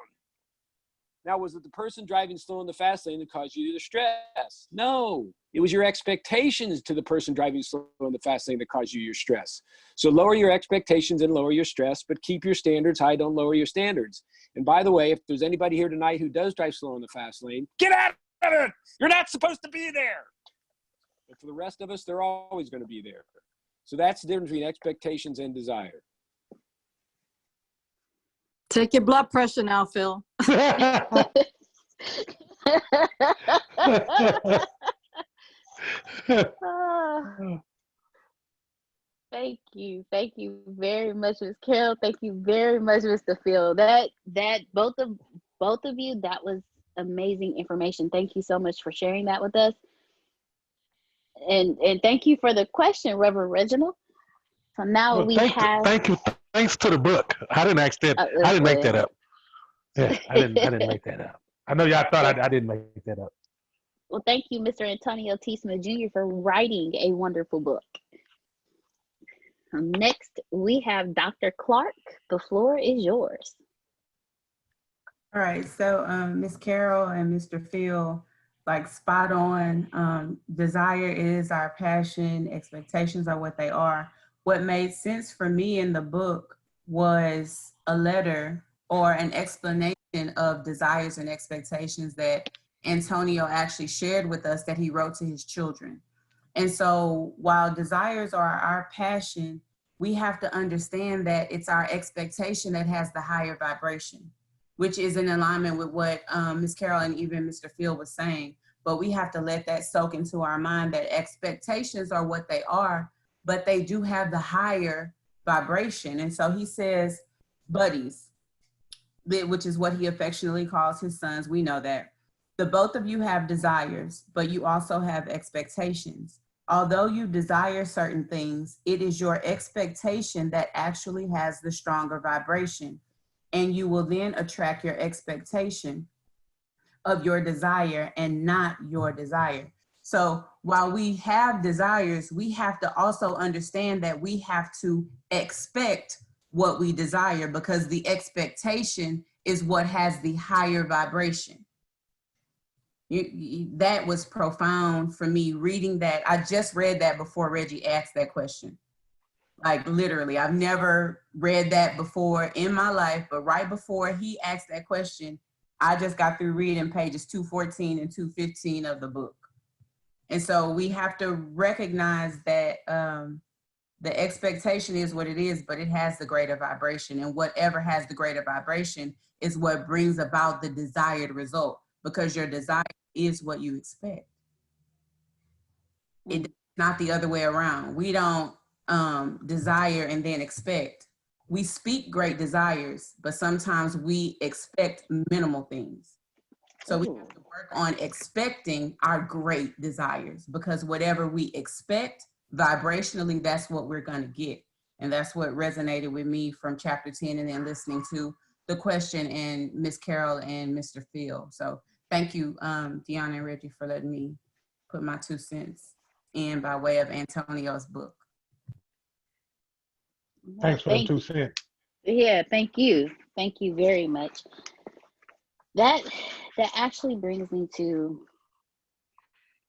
Now, was it the person driving slow in the fast lane that caused you the stress? No, it was your expectations to the person driving slow in the fast lane that caused you your stress. So lower your expectations and lower your stress, but keep your standards high. Don't lower your standards. And by the way, if there's anybody here tonight who does drive slow in the fast lane, get out of it. You're not supposed to be there. But for the rest of us, they're always going to be there. So that's the difference between expectations and desire. Take your blood pressure now, Phil. Thank you very much, Ms. Carol. Thank you very much, Mr. Phil. That both of you, that was amazing information. Thank you so much for sharing that with us. And thank you for the question, Reverend Reginald. So now thanks to the book. I didn't ask that. I didn't make that up. Yeah, I didn't make that up. I know y'all thought I didn't make that up. Well, thank you, Mr. Antonio T. Smith Jr. for writing a wonderful book. Next, we have Dr. Clark. The floor is yours. All right, so Ms. Carol and Mr. Phil, like spot on. Desire is our passion, expectations are what they are. What made sense for me in the book was a letter or an explanation of desires and expectations that Antonio actually shared with us that he wrote to his children. And so while desires are our passion, we have to understand that it's our expectation that has the higher vibration, which is in alignment with what Ms. Carol and even Mr. Phil was saying. But we have to let that soak into our mind that expectations are what they are, but they do have the higher vibration. And so he says, buddies, which is what he affectionately calls his sons. We know that. The both of you have desires, but you also have expectations. Although you desire certain things, it is your expectation that actually has the stronger vibration. And you will then attract your expectation of your desire and not your desire. So while we have desires, we have to also understand that we have to expect what we desire, because the expectation is what has the higher vibration. That was profound for me reading that. I just read that before Reggie asked that question. Like literally, I've never read that before in my life, but right before he asked that question, I just got through reading pages 214 and 215 of the book. And so we have to recognize that the expectation is what it is, but it has the greater vibration, and whatever has the greater vibration is what brings about the desired result, because your desire is what you expect. It's not the other way around. We don't desire and then expect. We speak great desires, but sometimes we expect minimal things. So we have to work on expecting our great desires, because whatever we expect vibrationally, that's what we're going to get. And that's what resonated with me from chapter 10, and then listening to the question and Miss Carol and Mr. Phil. So thank you, Deanna and Reggie, for letting me put my 2 cents in by way of Antonio's book. Thanks for the 2 cents. Yeah, thank you. Thank you very much. That actually brings me to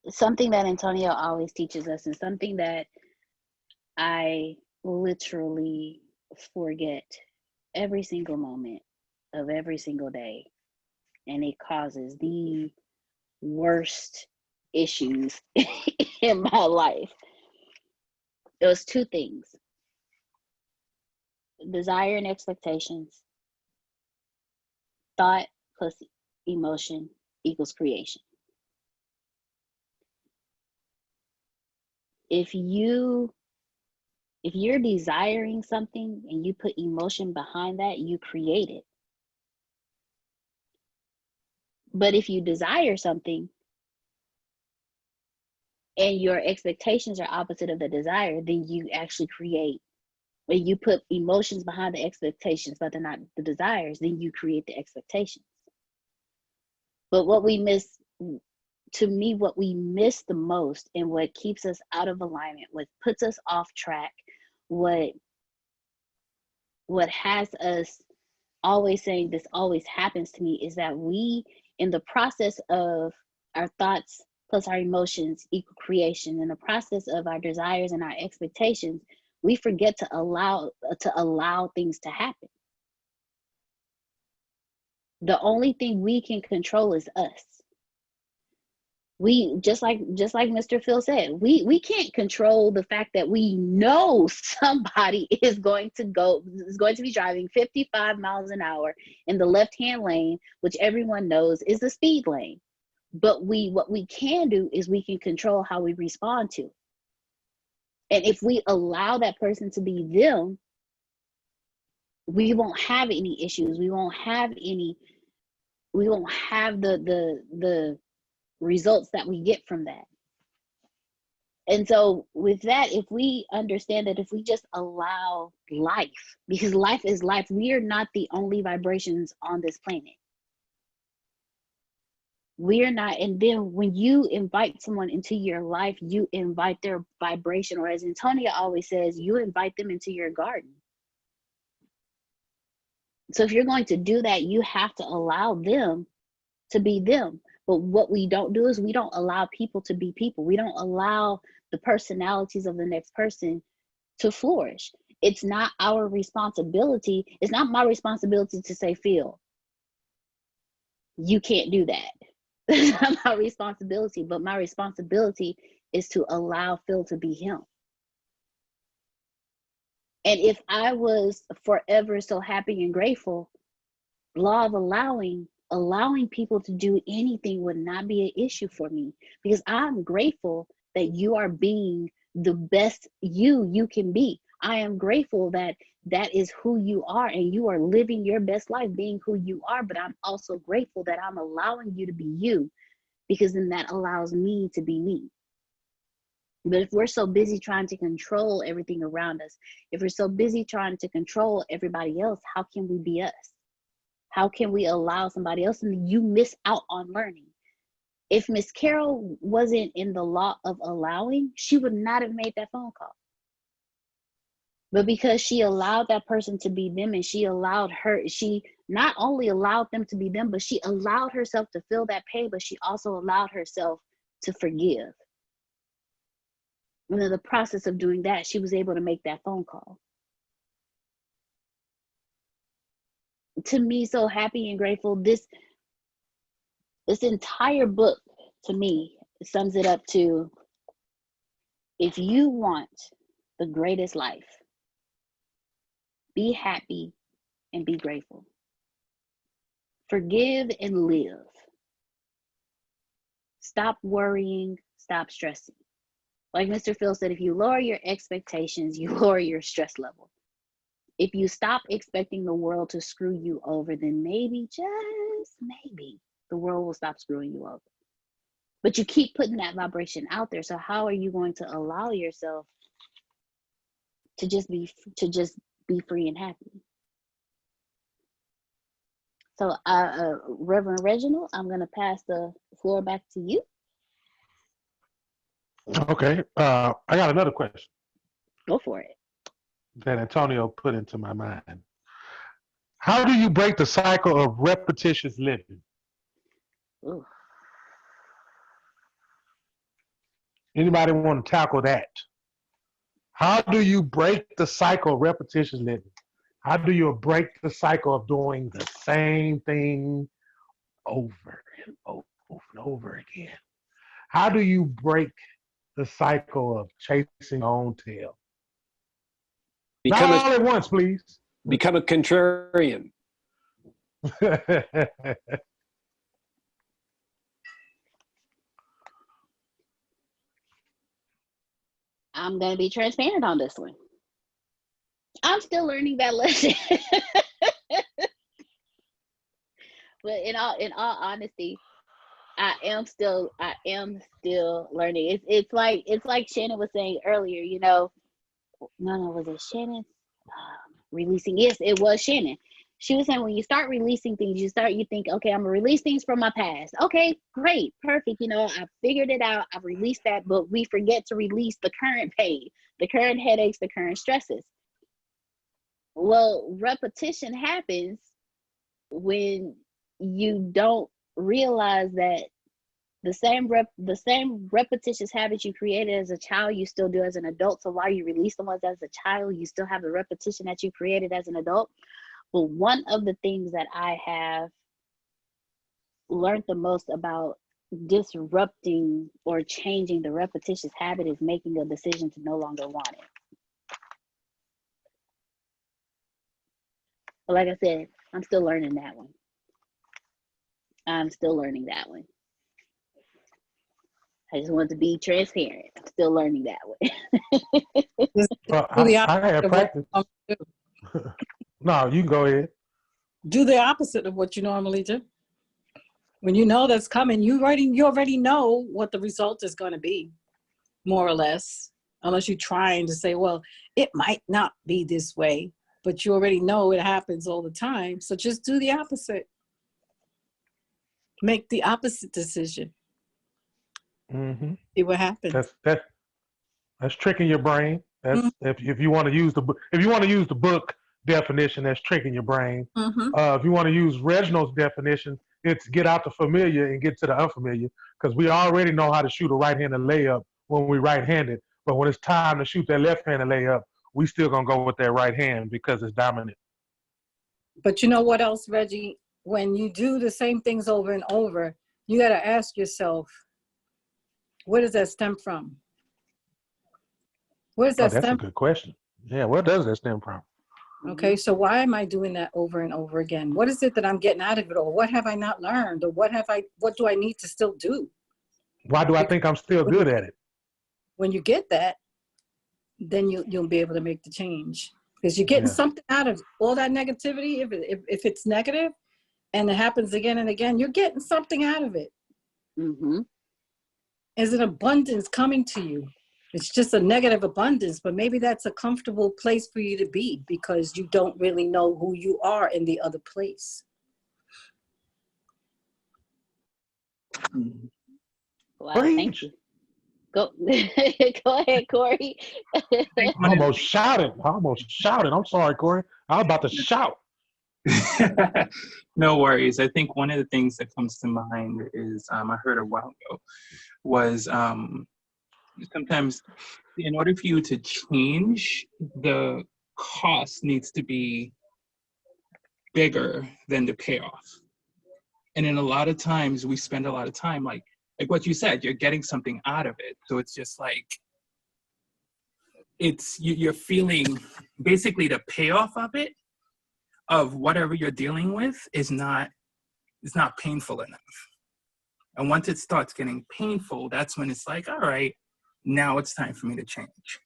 something that Antonio always teaches us, and something that I literally forget every single moment of every single day. And it causes the worst issues in my life. It was 2 things: desire and expectations. Thought plus emotion equals creation. If you're desiring something and you put emotion behind that, you create it. But if you desire something and your expectations are opposite of the desire, then you actually create. When you put emotions behind the expectations, but they're not the desires, then you create the expectations. But what we miss, to me, what we miss the most, and what keeps us out of alignment, what puts us off track, what has us always saying this always happens to me, is that we, in the process of our thoughts plus our emotions equal creation, in the process of our desires and our expectations, we forget to allow things to happen. The only thing we can control is us. We, just like Mr. Phil said, we can't control the fact that we know somebody is going to be driving 55 miles an hour in the left-hand lane, which everyone knows is the speed lane. But what we can do is we can control how we respond to it. And if we allow that person to be them, we won't have any issues. We won't have the results that we get from that. And so with that, if we understand that if we just allow life, because life is life, we are not the only vibrations on this planet. We are not. And then when you invite someone into your life, you invite their vibration, or as Antonia always says, you invite them into your garden. So if you're going to do that, you have to allow them to be them. But what we don't do is we don't allow people to be people. We don't allow the personalities of the next person to flourish. It's not our responsibility. It's not my responsibility to say, Phil, you can't do that. That's not my responsibility. But my responsibility is to allow Phil to be him. And if I was forever so happy and grateful, law of allowing people to do anything would not be an issue for me, because I'm grateful that you are being the best you can be. I am grateful that that is who you are and you are living your best life being who you are. But I'm also grateful that I'm allowing you to be you, because then that allows me to be me. But if we're so busy trying to control everything around us, if we're so busy trying to control everybody else, how can we be us? How can we allow somebody else? And you miss out on learning. If Miss Carol wasn't in the law of allowing, she would not have made that phone call. But because she allowed that person to be them, and she not only allowed them to be them, but she allowed herself to feel that pain, but she also allowed herself to forgive. And in the process of doing that, she was able to make that phone call. To me, so happy and grateful. This entire book, to me, sums it up to, if you want the greatest life, be happy and be grateful. Forgive and live. Stop worrying, stop stressing. Like Mr. Phil said, if you lower your expectations, you lower your stress level. If you stop expecting the world to screw you over, then maybe, just maybe, the world will stop screwing you over. But you keep putting that vibration out there. So how are you going to allow yourself to just be free and happy? So Reverend Reginald, I'm going to pass the floor back to you. Okay. I got another question. Go for it. That Antonio put into my mind. How do you break the cycle of repetitious living? Ooh. Anybody want to tackle that? How do you break the cycle of repetitious living? How do you break the cycle of doing the same thing over and over and over again? How do you break the cycle of chasing your own tail? Not all at once, please. Become a contrarian. I'm going to be transparent on this one. I'm still learning that lesson. But in all honesty, I am still learning. It's like Shannon was saying earlier, you know. No, was it Shannon? Releasing. Yes, it was Shannon. She was saying when you start releasing things, you think, okay, I'm gonna release things from my past. Okay, great, perfect. You know, I figured it out. I've released that, but we forget to release the current pain, the current headaches, the current stresses. Well, repetition happens when you don't realize that the same repetitious habits you created as a child, you still do as an adult. So while you release the ones as a child, you still have the repetition that you created as an adult. But one of the things that I have learned the most about disrupting or changing the repetitious habit is making a decision to no longer want it. But like I said, I'm still learning that one. I'm still learning that one. I just want to be transparent. I'm still learning that one. Well, I had practice. No, you can go ahead. Do the opposite of what you normally do. When you know that's coming, you already know what the result is going to be. more or less, unless you're trying to say, well, it might not be this way, but you already know it happens all the time. So just do the opposite. Make the opposite decision. Mm-hmm. See what happens. That's tricking your brain. That's if you want to use the book definition, that's tricking your brain. If you want to use Reginald's definition, it's get out the familiar and get to the unfamiliar, because we already know how to shoot a right-handed layup when we right-handed, but when it's time to shoot that left-handed layup, we still gonna go with that right hand because it's dominant. But you know what else, Reggie? When you do the same things over and over, you got to ask yourself, where does that stem from? Where does that that's stem a good question. Yeah, where does that stem from? Okay, so why am I doing that over and over again? What is it that I'm getting out of it? Or what have I not learned? Or what do I need to still do? Why do I think I'm still good at it? When you get that, then you'll be able to make the change. Because you're getting something out of all that negativity. If it's negative and it happens again and again, you're getting something out of it. Is an abundance coming to you. It's just a negative abundance, but maybe that's a comfortable place for you to be because you don't really know who you are in the other place. Wow, thank you. Go ahead, Corey. I almost shouted. I'm sorry, Corey. I was about to shout. No worries. I think one of the things that comes to mind is I heard a while ago was sometimes in order for you to change, the cost needs to be bigger than the payoff. And in a lot of times we spend a lot of time like what you said, you're getting something out of it. So it's just like, you're feeling basically the payoff of it, of whatever you're dealing with is not painful enough. And once it starts getting painful, that's when it's like, all right, now it's time for me to change.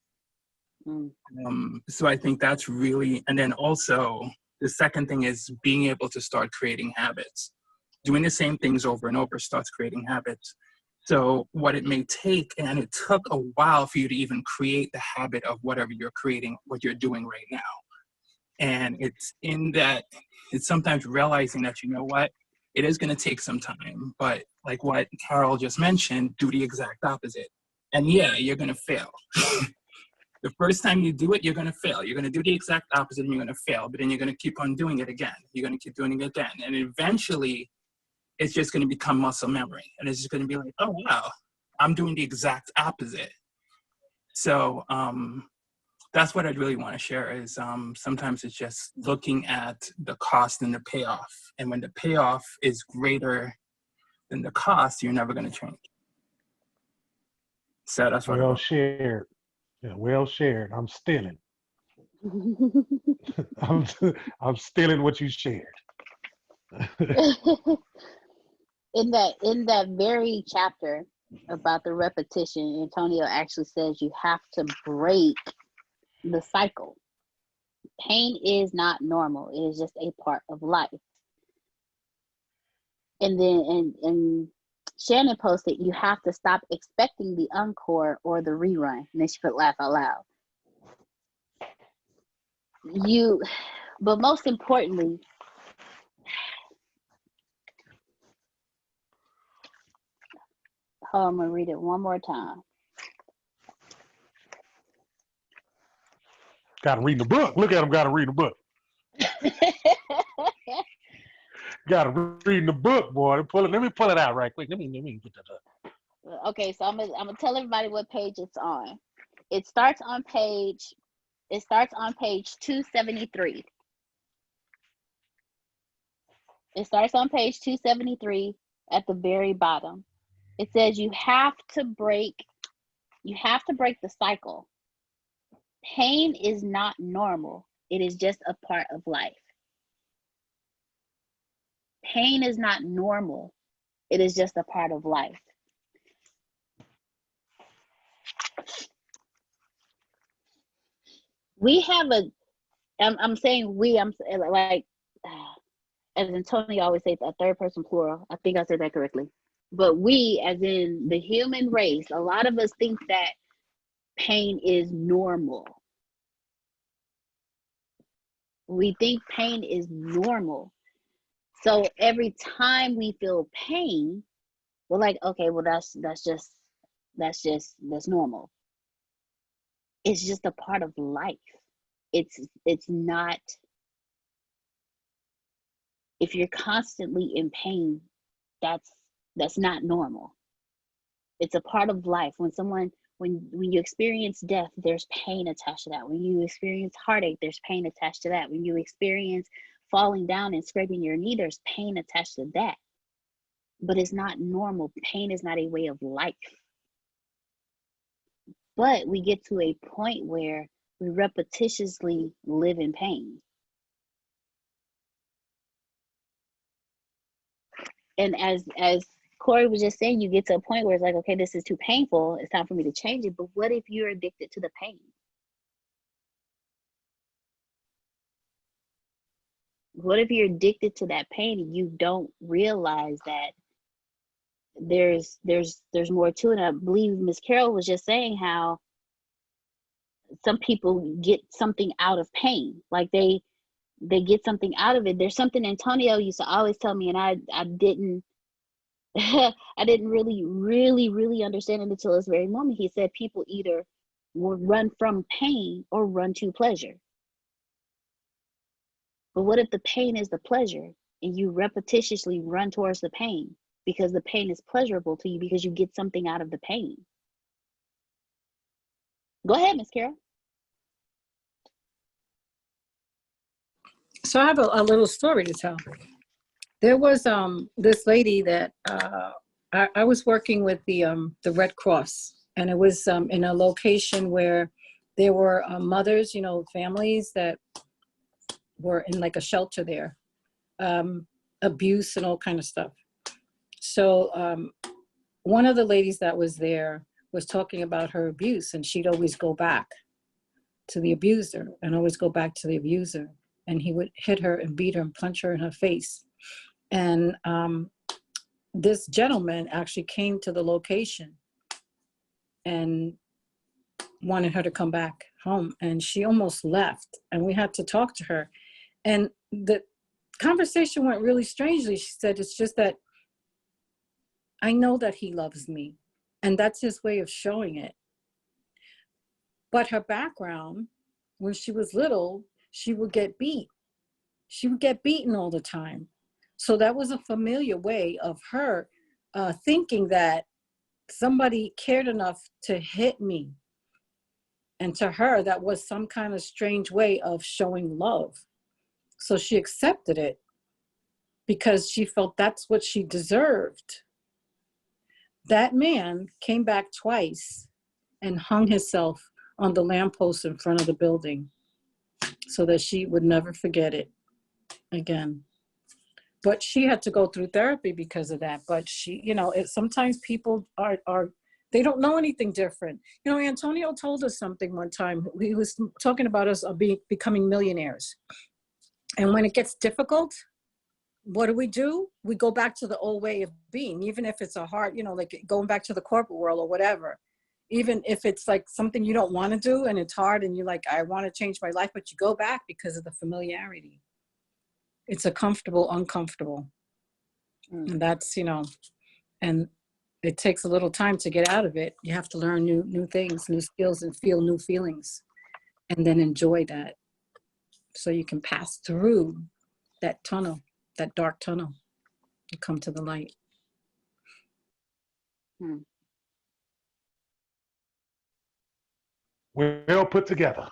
So I think that's really, and then also the second thing is being able to start creating habits. Doing the same things over and over starts creating habits. So what it may take, and it took a while for you to even create the habit of whatever you're creating, what you're doing right now. And it's in that, it's sometimes realizing that, you know what, it is going to take some time, but like what Carol just mentioned, do the exact opposite. And yeah, you're going to fail. The first time you do it, you're going to fail. You're going to do the exact opposite and you're going to fail, but then you're going to keep on doing it again. You're going to keep doing it again. And eventually, it's just going to become muscle memory. And it's just going to be like, oh, wow, I'm doing the exact opposite. So that's what I'd really want to share is sometimes it's just looking at the cost and the payoff. And when the payoff is greater than the cost, you're never going to change. So that's what well shared. Yeah, well shared. I'm stealing. I'm stealing what you shared. In that very chapter about the repetition, Antonio actually says you have to break the cycle. Pain is not normal. It is just a part of life. And then and Shannon posted, you have to stop expecting the encore or the rerun. And then she put laugh out loud. But most importantly, I'm gonna read it one more time. Got to read the book. Look at him. Got to read the book. Got to read the book, boy. Let me pull it out right quick. Let me put that up. Okay, so I'm gonna tell everybody what page it's on. It starts on page 273. It starts on page 273 at the very bottom. It says you have to break the cycle. Pain is not normal. It is just a part of life. Pain is not normal. It is just a part of life. We have I'm saying we, I'm like, as Antonio always says, a third person plural. I think I said that correctly. But we, as in the human race, a lot of us think that pain is normal. We think pain is normal. So every time we feel pain, we're like, okay, well, that's normal. It's just a part of life. It's not, if you're constantly in pain, that's not normal. It's a part of life. When you experience death, there's pain attached to that. When you experience heartache, there's pain attached to that. When you experience falling down and scraping your knee, there's pain attached to that. But it's not normal. Pain is not a way of life. But we get to a point where we repetitiously live in pain. And as Corey was just saying, you get to a point where it's like, okay, this is too painful. It's time for me to change it. But what if you're addicted to the pain? What if you're addicted to that pain and you don't realize that there's more to it? I believe Miss Carol was just saying how some people get something out of pain. Like they get something out of it. There's something Antonio used to always tell me, and I didn't I didn't really understand it until this very moment. He said people either will run from pain or run to pleasure. But what if the pain is the pleasure and you repetitiously run towards the pain because the pain is pleasurable to you because you get something out of the pain? Go ahead, Miss Carol. So I have a little story to tell. There was this lady that I was working with the Red Cross, and it was in a location where there were mothers, families that were in like a shelter there, abuse and all kind of stuff. So one of the ladies that was there was talking about her abuse, and she'd always go back to the abuser and always go back to the abuser. And he would hit her and beat her and punch her in her face. And this gentleman actually came to the location and wanted her to come back home. And she almost left. And we had to talk to her. And the conversation went really strangely. She said, it's just that I know that he loves me. And that's his way of showing it. But her background, when she was little, she would get beat. She would get beaten all the time. So that was a familiar way of her thinking that somebody cared enough to hit me. And to her, that was some kind of strange way of showing love. So she accepted it because she felt that's what she deserved. That man came back twice and hung himself on the lamppost in front of the building so that she would never forget it again. But she had to go through therapy because of that. But she, sometimes people are they don't know anything different. Antonio told us something one time. He was talking about us becoming millionaires. And when it gets difficult, what do? We go back to the old way of being, even if it's a hard, like going back to the corporate world or whatever. Even if it's like something you don't want to do and it's hard and you're like, I want to change my life, but you go back because of the familiarity. It's a comfortable, uncomfortable. And that's, and it takes a little time to get out of it. You have to learn new things, new skills, and feel new feelings, and then enjoy that. So you can pass through that tunnel, that dark tunnel, and come to the light. Well put together.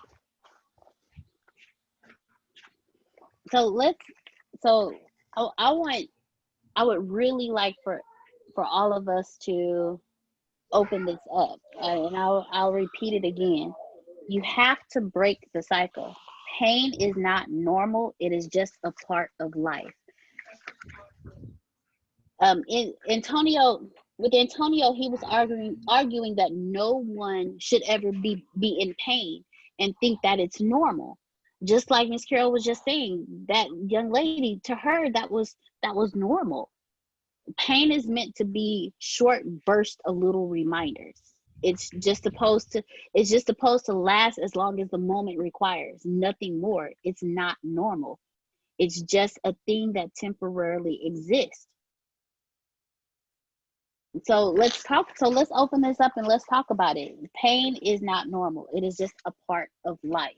So I would really like for all of us to open this up, and I'll repeat it again. You have to break the cycle. Pain is not normal. It is just a part of life. Antonio, he was arguing that no one should ever be in pain and think that it's normal. Just like Miss Carol was just saying, that young lady, to her, that was normal. Pain is meant to be short bursts of little reminders. It's just supposed to last as long as the moment requires, nothing more. It's not normal. It's just a thing that temporarily exists. So let's open this up and let's talk about it. Pain is not normal. It is just a part of life.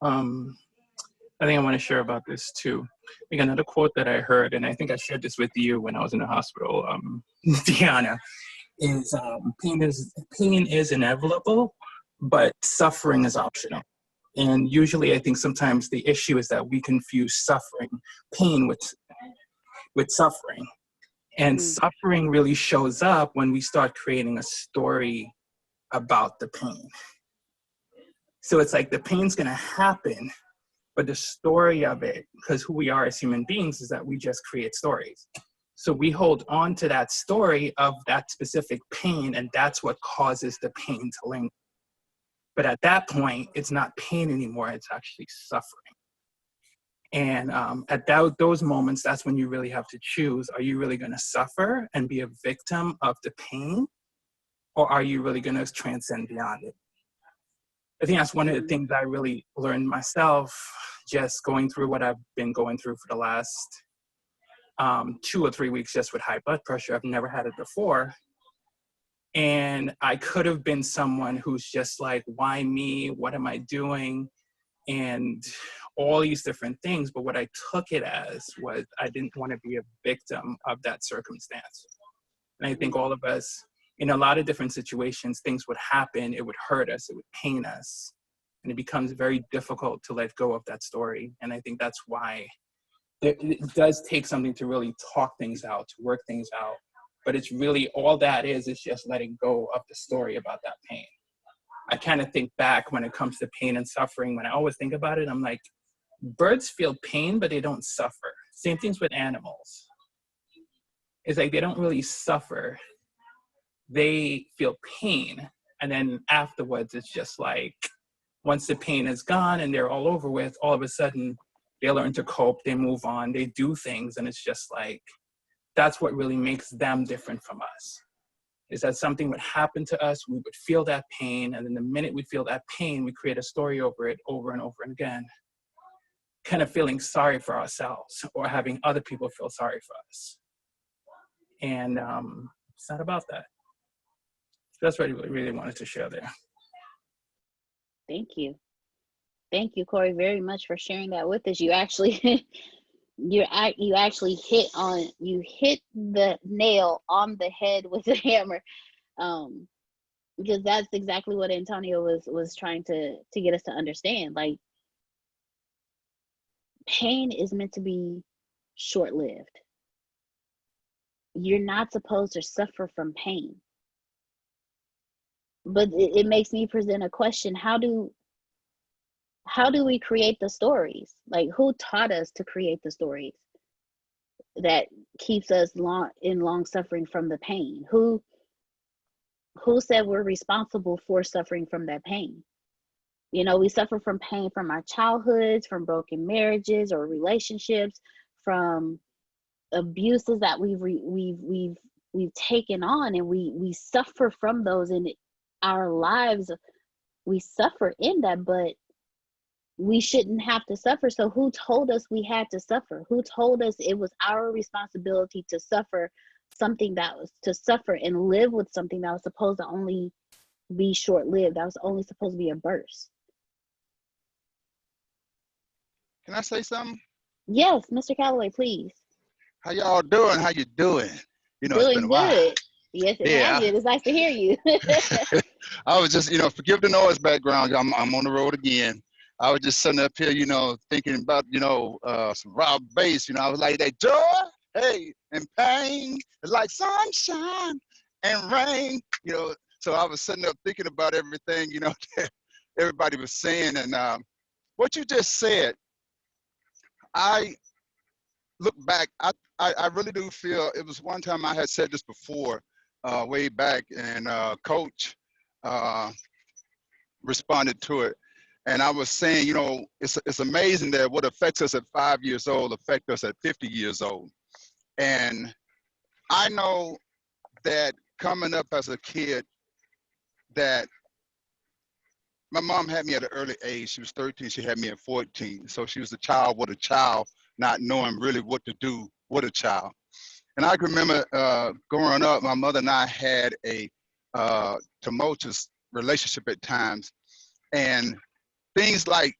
I think I want to share about this too. Like another quote that I heard, and I think I shared this with you when I was in the hospital, Deanna, is pain is inevitable, but suffering is optional. And usually I think sometimes the issue is that we confuse pain with suffering. And suffering really shows up when we start creating a story about the pain. So it's like the pain's gonna happen, but the story of it, because who we are as human beings is that we just create stories. So we hold on to that story of that specific pain, and that's what causes the pain to linger. But at that point, it's not pain anymore, it's actually suffering. And at those moments, that's when you really have to choose, are you really gonna suffer and be a victim of the pain? Or are you really gonna transcend beyond it? I think that's one of the things I really learned myself, just going through what I've been going through for the last 2 or 3 weeks, just with high blood pressure. I've never had it before. And I could have been someone who's just like, why me? What am I doing? And all these different things. But what I took it as was I didn't want to be a victim of that circumstance. And I think all of us, in a lot of different situations, things would happen, it would hurt us, it would pain us. And it becomes very difficult to let go of that story. And I think that's why it does take something to really talk things out, to work things out. But it's really, all that is just letting go of the story about that pain. I kind of think back when it comes to pain and suffering, when I always think about it, I'm like, birds feel pain, but they don't suffer. Same things with animals. It's like they don't really suffer. They feel pain. And then afterwards, it's just like, once the pain is gone and they're all over with, all of a sudden, they learn to cope, they move on, they do things. And it's just like, that's what really makes them different from us. Is that something would happen to us, we would feel that pain, and then the minute we feel that pain, we create a story over it over and over and again, kind of feeling sorry for ourselves or having other people feel sorry for us. And it's not about that. That's what I really wanted to share there. Thank you. Thank you, Corey, very much for sharing that with us. You actually, you actually hit the nail on the head with a hammer, because that's exactly what Antonio was trying to get us to understand. Like, pain is meant to be short-lived. You're not supposed to suffer from pain. But it makes me present a question: how do we create the stories? Like, who taught us to create the stories that keeps us long suffering from the pain? Who said we're responsible for suffering from that pain? You know, we suffer from pain from our childhoods, from broken marriages or relationships, from abuses that we've taken on, and we suffer from those in our lives. We suffer in that, but we shouldn't have to suffer. So who told us we had to suffer? Who told us it was our responsibility to suffer something that was to suffer and live with something that was supposed to only be short-lived, that was only supposed to be a burst? Can I say something? Yes, Mr. Calloway, please. How y'all doing? How you doing? You know, doing it's been a while. Good. Yes, it has been. It's nice to hear you. I was just, forgive the noise background. I'm on the road again. I was just sitting up here, thinking about, some Rob bass. I was like, that joy, hey, and pain, it's like sunshine and rain. So I was sitting up thinking about everything, that everybody was saying. And what you just said, I look back, I really do feel, it was one time I had said this before, way back, and Coach responded to it. And I was saying, it's amazing that what affects us at 5 years old affects us at 50 years old. And I know that coming up as a kid, that my mom had me at an early age. She was 13, she had me at 14. So she was a child with a child, not knowing really what to do with a child. And I can remember growing up, my mother and I had a tumultuous relationship at times. And things like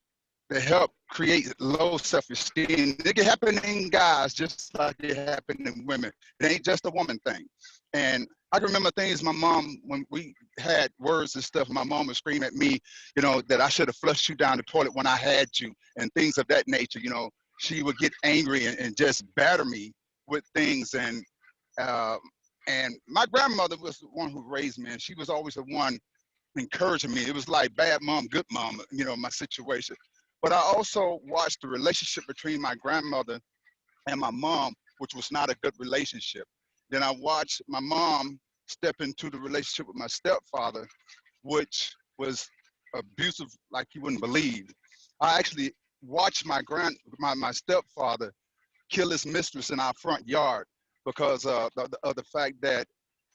to help create low self-esteem, it can happen in guys just like it happened in women. It ain't just a woman thing. And I can remember things my mom, when we had words and stuff, my mom would scream at me, you know, that I should have flushed you down the toilet when I had you, and things of that nature. You know, she would get angry and just batter me with things. And my grandmother was the one who raised me, and she was always the one encouraging me. It was like bad mom, good mom, you know, my situation. But I also watched the relationship between my grandmother and my mom, which was not a good relationship. Then I watched my mom step into the relationship with my stepfather, which was abusive like you wouldn't believe. I actually watched my stepfather kill his mistress in our front yard because of the fact that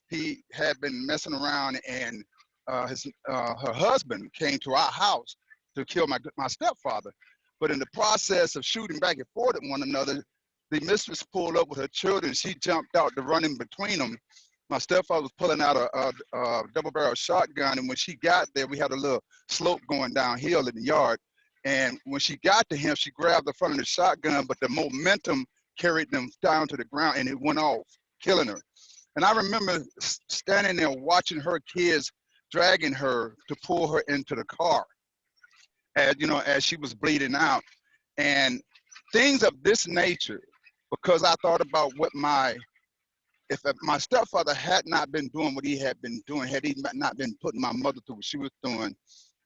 he had been messing around, and her husband came to our house to kill my stepfather. But in the process of shooting back and forth at one another, the mistress pulled up with her children. She jumped out to run in between them. My stepfather was pulling out a double-barrel shotgun, and when she got there, we had a little slope going downhill in the yard. And when she got to him, she grabbed the front of the shotgun, but the momentum carried them down to the ground, and it went off, killing her. And I remember standing there watching her kids dragging her to pull her into the car, as you know, as she was bleeding out, and things of this nature. Because I thought about what if my stepfather had not been doing what he had been doing, had he not been putting my mother through what she was doing,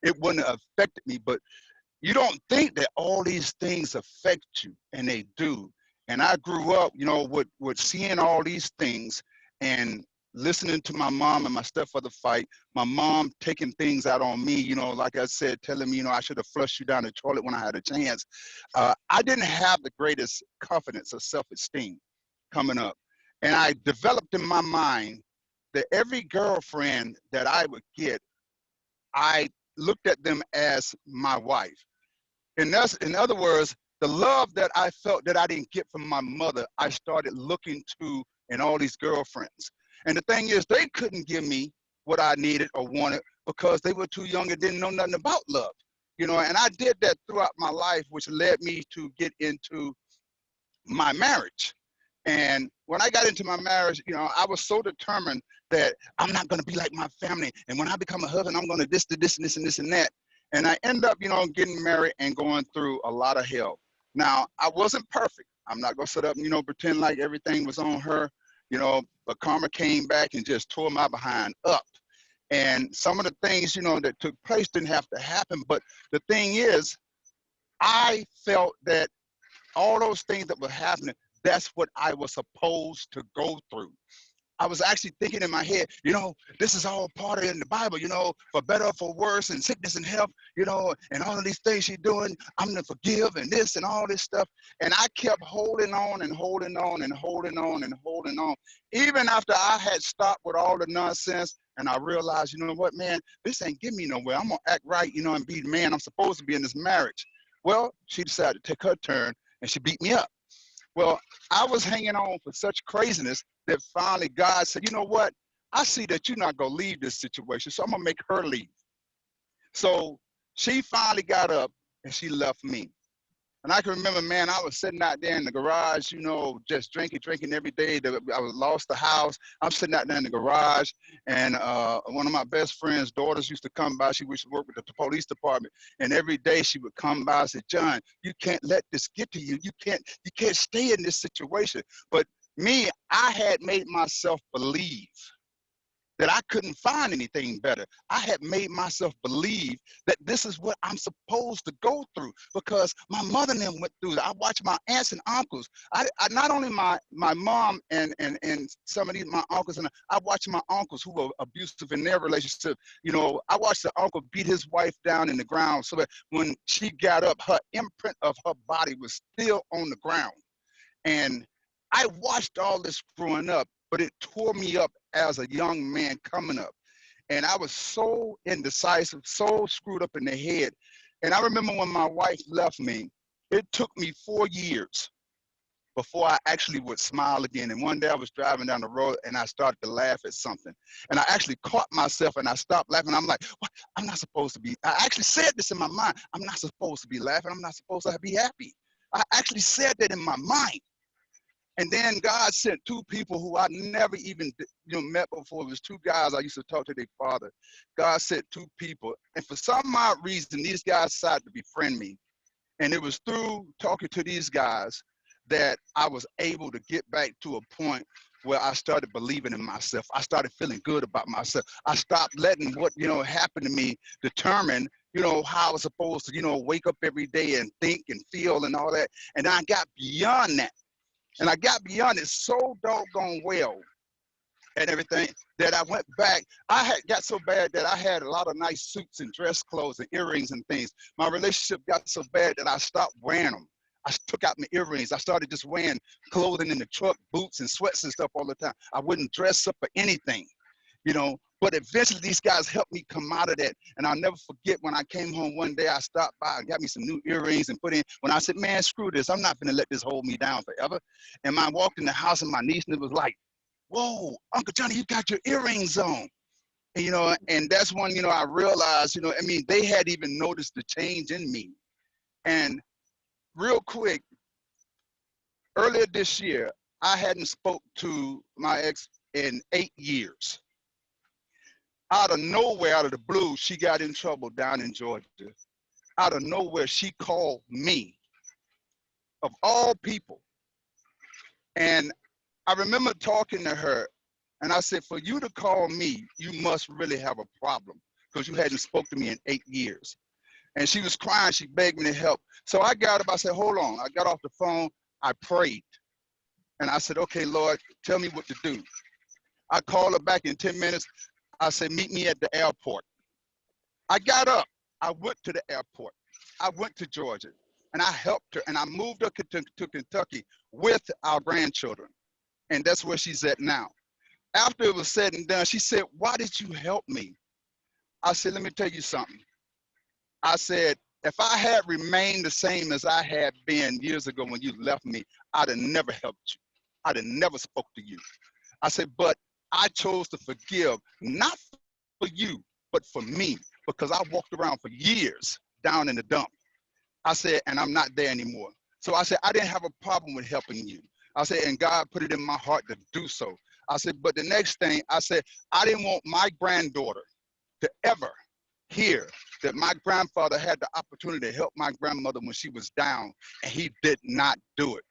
it wouldn't have affected me. But you don't think that all these things affect you, and they do. And I grew up, you know, with seeing all these things and listening to my mom and my stepfather fight, my mom taking things out on me, you know, like I said, telling me, you know, I should have flushed you down the toilet when I had a chance. I didn't have the greatest confidence or self-esteem coming up. And I developed in my mind that every girlfriend that I would get, I looked at them as my wife. In other words, the love that I felt that I didn't get from my mother, I started looking to in all these girlfriends. And the thing is, they couldn't give me what I needed or wanted because they were too young and didn't know nothing about love. You know, and I did that throughout my life, which led me to get into my marriage. And when I got into my marriage, you know, I was so determined that I'm not going to be like my family. And when I become a husband, I'm going to this, and that. And I end up, you know, getting married and going through a lot of hell. Now, I wasn't perfect. I'm not going to sit up and, you know, pretend like everything was on her, you know, but karma came back and just tore my behind up. And some of the things, you know, that took place didn't have to happen. But the thing is, I felt that all those things that were happening, that's what I was supposed to go through. I was actually thinking in my head, you know, this is all part of it in the Bible, you know, for better or for worse, and sickness and health, you know, and all of these things she's doing, I'm going to forgive and this and all this stuff. And I kept holding on and holding on and holding on and holding on. Even after I had stopped with all the nonsense, and I realized, you know what, man, this ain't getting me nowhere. I'm going to act right, you know, and be the man I'm supposed to be in this marriage. Well, she decided to take her turn, and she beat me up. Well, I was hanging on for such craziness that finally God said, you know what? I see that you're not going to leave this situation, so I'm going to make her leave. So she finally got up and she left me. And I can remember, man, I was sitting out there in the garage, you know, just drinking every day. I was lost the house. I'm sitting out there in the garage, and one of my best friend's daughters used to come by. She used to work with the police department, and every day she would come by and say, John, you can't let this get to you. You can't stay in this situation. But me, I had made myself believe that I couldn't find anything better. I had made myself believe that this is what I'm supposed to go through because my mother and them went through it. I watched my aunts and uncles. I not only my mom and some of these, my uncles, and I watched my uncles who were abusive in their relationship. You know, I watched the uncle beat his wife down in the ground so that when she got up, her imprint of her body was still on the ground. And I watched all this growing up, but it tore me up as a young man coming up. And I was so indecisive, so screwed up in the head. And I remember when my wife left me, it took me 4 years before I actually would smile again. And one day I was driving down the road and I started to laugh at something. And I actually caught myself and I stopped laughing. I'm like, what? I'm not supposed to be. I actually said this in my mind. I'm not supposed to be laughing. I'm not supposed to be happy. I actually said that in my mind. And then God sent two people who I never even met before. It was two guys I used to talk to their father. God sent two people. And for some odd reason, these guys decided to befriend me. And it was through talking to these guys that I was able to get back to a point where I started believing in myself. I started feeling good about myself. I stopped letting what, happened to me determine, how I was supposed to, wake up every day and think and feel and all that. And I got beyond that. And I got beyond it so doggone well and everything that I went back. I had got so bad that I had a lot of nice suits and dress clothes and earrings and things. My relationship got so bad that I stopped wearing them. I took out my earrings. I started just wearing clothing in the truck, boots and sweats and stuff all the time. I wouldn't dress up or anything, But eventually these guys helped me come out of that. And I'll never forget when I came home one day, I stopped by and got me some new earrings and put in. When I said, man, screw this. I'm not going to let this hold me down forever. And I walked in the house and my niece and it was like, whoa, Uncle Johnny, you got your earrings on. And, and that's when, I realized, they had even noticed the change in me. And real quick, earlier this year, I hadn't spoke to my ex in 8 years. Out of nowhere, out of the blue, she got in trouble down in Georgia. Out of nowhere, she called me, of all people. And I remember talking to her, and I said, for you to call me, you must really have a problem because you hadn't spoke to me in 8 years. And she was crying. She begged me to help. So I got up. I said, hold on. I got off the phone. I prayed. And I said, okay, Lord, tell me what to do. I called her back in 10 minutes. I said, meet me at the airport. I got up. I went to the airport. I went to Georgia. And I helped her. And I moved her to Kentucky with our grandchildren. And that's where she's at now. After it was said and done, she said, why did you help me? I said, let me tell you something. I said, if I had remained the same as I had been years ago when you left me, I'd have never helped you. I'd have never spoke to you. I said, but I chose to forgive, not for you, but for me, because I walked around for years down in the dump. I said, and I'm not there anymore. So I said, I didn't have a problem with helping you. I said, and God put it in my heart to do so. I said, but the next thing, I said, I didn't want my granddaughter to ever hear that my grandfather had the opportunity to help my grandmother when she was down, and he did not do it.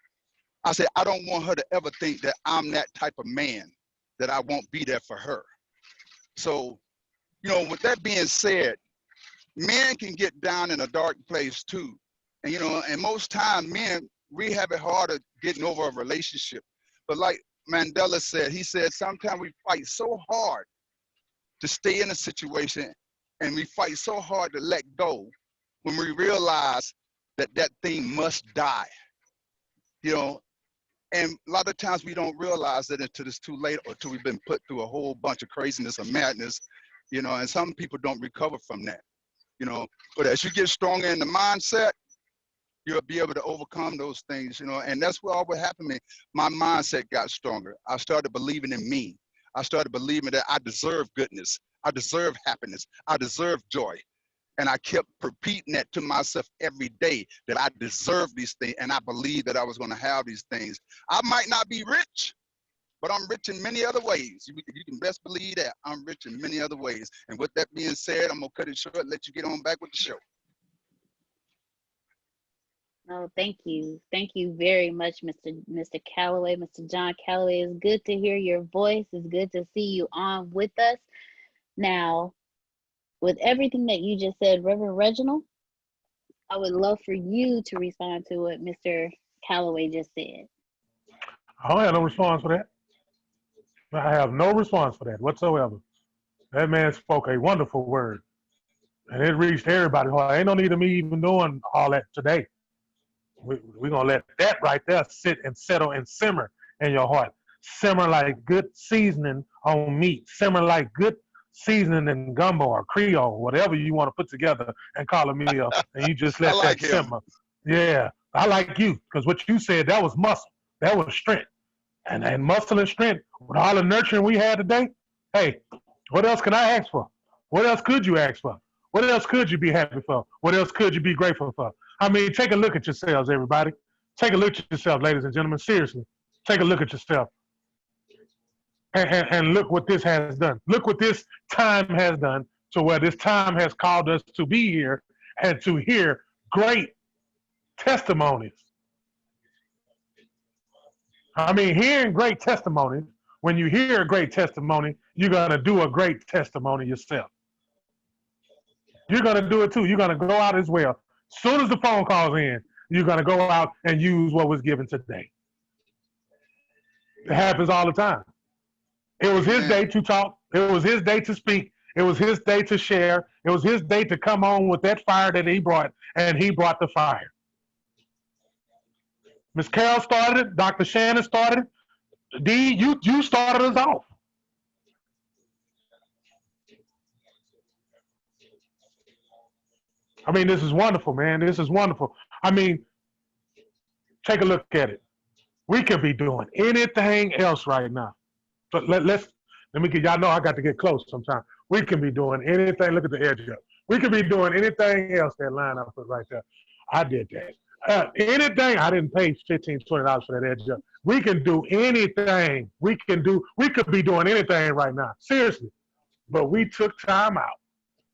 I said, I don't want her to ever think that I'm that type of man, that I won't be there for her. So, with that being said, men can get down in a dark place too. And, and most times men, we have it harder getting over a relationship. But like Mandela said, he said, sometimes we fight so hard to stay in a situation, and we fight so hard to let go when we realize that that thing must die, and a lot of times we don't realize that until it's too late or until we've been put through a whole bunch of craziness or madness, and some people don't recover from that, but as you get stronger in the mindset, you'll be able to overcome those things, and that's what always happened to me. My mindset got stronger. I started believing in me. I started believing that I deserve goodness. I deserve happiness. I deserve joy. And I kept repeating that to myself every day, that I deserve these things. And I believed that I was going to have these things. I might not be rich, but I'm rich in many other ways. You can best believe that. I'm rich in many other ways. And with that being said, I'm going to cut it short and let you get on back with the show. Oh, thank you. Thank you very much, Mr. Calloway, Mr. John Calloway. It's good to hear your voice. It's good to see you on with us. Now, with everything that you just said, Reverend Reginald, I would love for you to respond to what Mr. Calloway just said. I don't have no response for that. I have no response for that whatsoever. That man spoke a wonderful word, and it reached everybody's heart. Ain't no need of me even doing all that today. We're going to let that right there sit and settle and simmer in your heart. Simmer like good seasoning on meat. Simmer like good seasoning and gumbo or Creole, whatever you want to put together and call a meal, and you just let like that him. simmer. Yeah, I like you, because what you said, that was muscle. That was strength. And muscle and strength, with all the nurturing we had today, hey, what else can I ask for? What else could you ask for? What else could you be happy for? What else could you be grateful for? I mean, take a look at yourselves, everybody. Take a look at yourself, ladies and gentlemen. Seriously, take a look at yourself. And look what this has done. Look what this time has done, to where this time has called us to be here and to hear great testimonies. I mean, hearing great testimonies, when you hear a great testimony, you're going to do a great testimony yourself. You're going to do it too. You're going to go out as well. As soon as the phone calls in, you're going to go out and use what was given today. It happens all the time. It was his day to talk. It was his day to speak. It was his day to share. It was his day to come on with that fire that he brought, and he brought the fire. Miss Carol started it. Dr. Shannon started it. D, you started us off. I mean, this is wonderful, man. This is wonderful. I mean, take a look at it. We could be doing anything else right now. But let me get, y'all know I got to get close sometimes. We can be doing anything. Look at the edge up. We could be doing anything else. That line I put right there. I did that. Anything. I didn't pay $15, $20 for that edge up. We can do anything. We could be doing anything right now. Seriously. But we took time out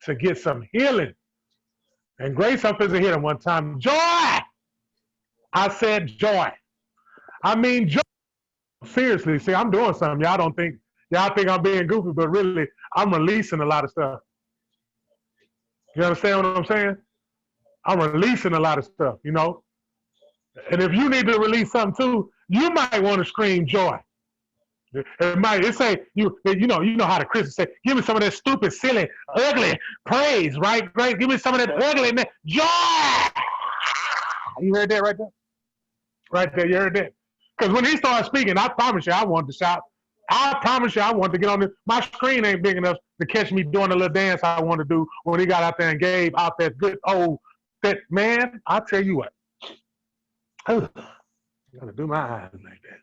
to get some healing. And Grace up as a hitter one time. Joy! I said joy. I mean joy. Seriously, see, I'm doing something. Y'all think I'm being goofy, but really, I'm releasing a lot of stuff. You understand what I'm saying? I'm releasing a lot of stuff, you know? And if you need to release something too, you might want to scream joy. It say, you know how the Christians say, give me some of that stupid, silly, ugly praise, right? Great, give me some of that ugly joy. You heard that right there? Right there, you heard that? Because when he started speaking, I promise you I wanted to shout. I promise you I wanted to get on this. My screen ain't big enough to catch me doing the little dance I want to do when he got out there and gave out that good old, that man, I tell you what. I gotta do my eyes like that.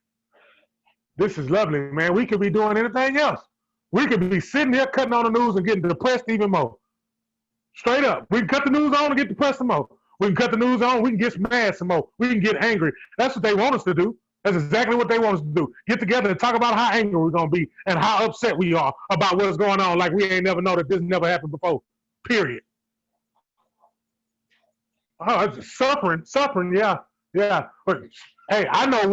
This is lovely, man. We could be doing anything else. We could be sitting here cutting on the news and getting depressed even more. Straight up. We can cut the news on and get depressed some more. We can cut the news on, we can get mad some more. We can get angry. That's what they want us to do. That's exactly what they want us to do. Get together and talk about how angry we're going to be and how upset we are about what's going on, like we ain't never know that this never happened before, period. Oh, it's suffering, yeah. But, hey, I know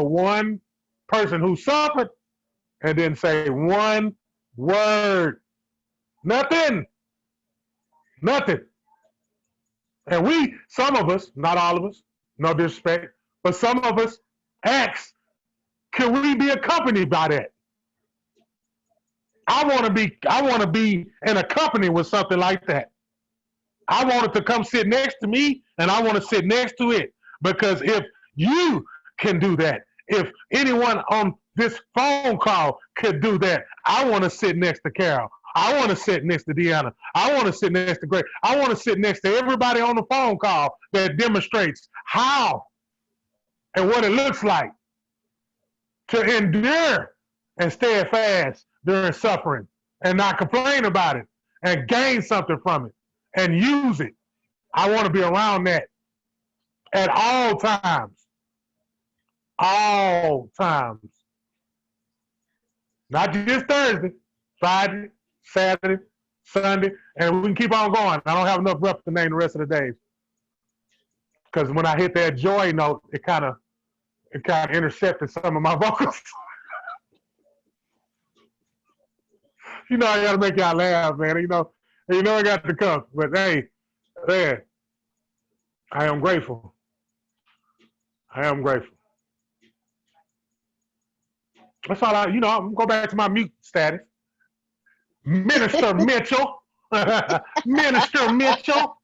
one person who suffered and didn't say one word. Nothing. And some of us, not all of us, no disrespect, but some of us ask, can we be accompanied by that? I want to be in a company with something like that. I want it to come sit next to me, and I want to sit next to it. Because if you can do that, if anyone on this phone call could do that, I want to sit next to Carol. I want to sit next to Deanna. I want to sit next to Greg. I want to sit next to everybody on the phone call that demonstrates how and what it looks like to endure and stay fast during suffering and not complain about it and gain something from it and use it. I want to be around that at all times. All times. Not just Thursday, Friday, Saturday, Sunday, and we can keep on going. I don't have enough breath to name the rest of the days. Because when I hit that joy note, it kind of intercepted some of my vocals. You know, I got to make y'all laugh, man. You know I got to come. But hey, man, I am grateful. That's all I'm going to go back to my mute status. Minister Mitchell. Minister Mitchell.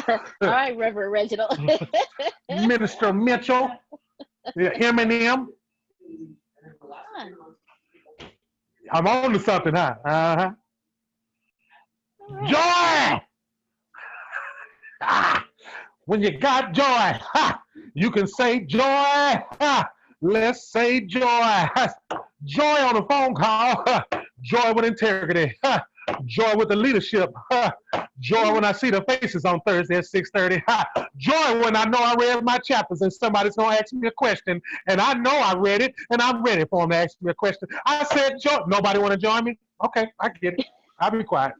All right, Reverend Reginald. Minister Mitchell. Yeah, Eminem. I'm on to something, huh? Uh-huh. Joy! Ah, when you got joy, ha, you can say joy. Ha, let's say joy. Joy on a phone call. Ha, joy with integrity. Ha, joy with the leadership. Ha, joy when I see the faces on Thursday at 6:30. Ha, joy when I know I read my chapters and somebody's going to ask me a question and I know I read it and I'm ready for them to ask me a question. I said joy. Nobody want to join me? Okay, I get it. I'll be quiet.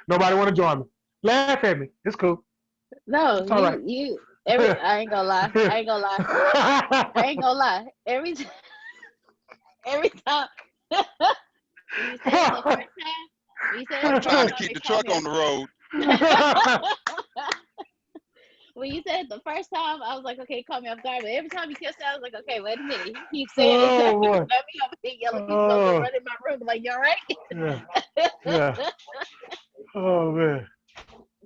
Nobody want to join me. Laugh at me. It's cool. No, It's all right. I ain't gonna lie. I ain't gonna lie. I ain't gonna lie. Every time when you said it the first time, I'm trying to keep the truck on the road. When you said it the first time, I was like, okay, call me off guard. But every time you kept saying, I was like, okay, wait a minute. He keeps saying it. Got me over here yelling. He's going to run in my room. Like, you all right? Yeah. Oh man.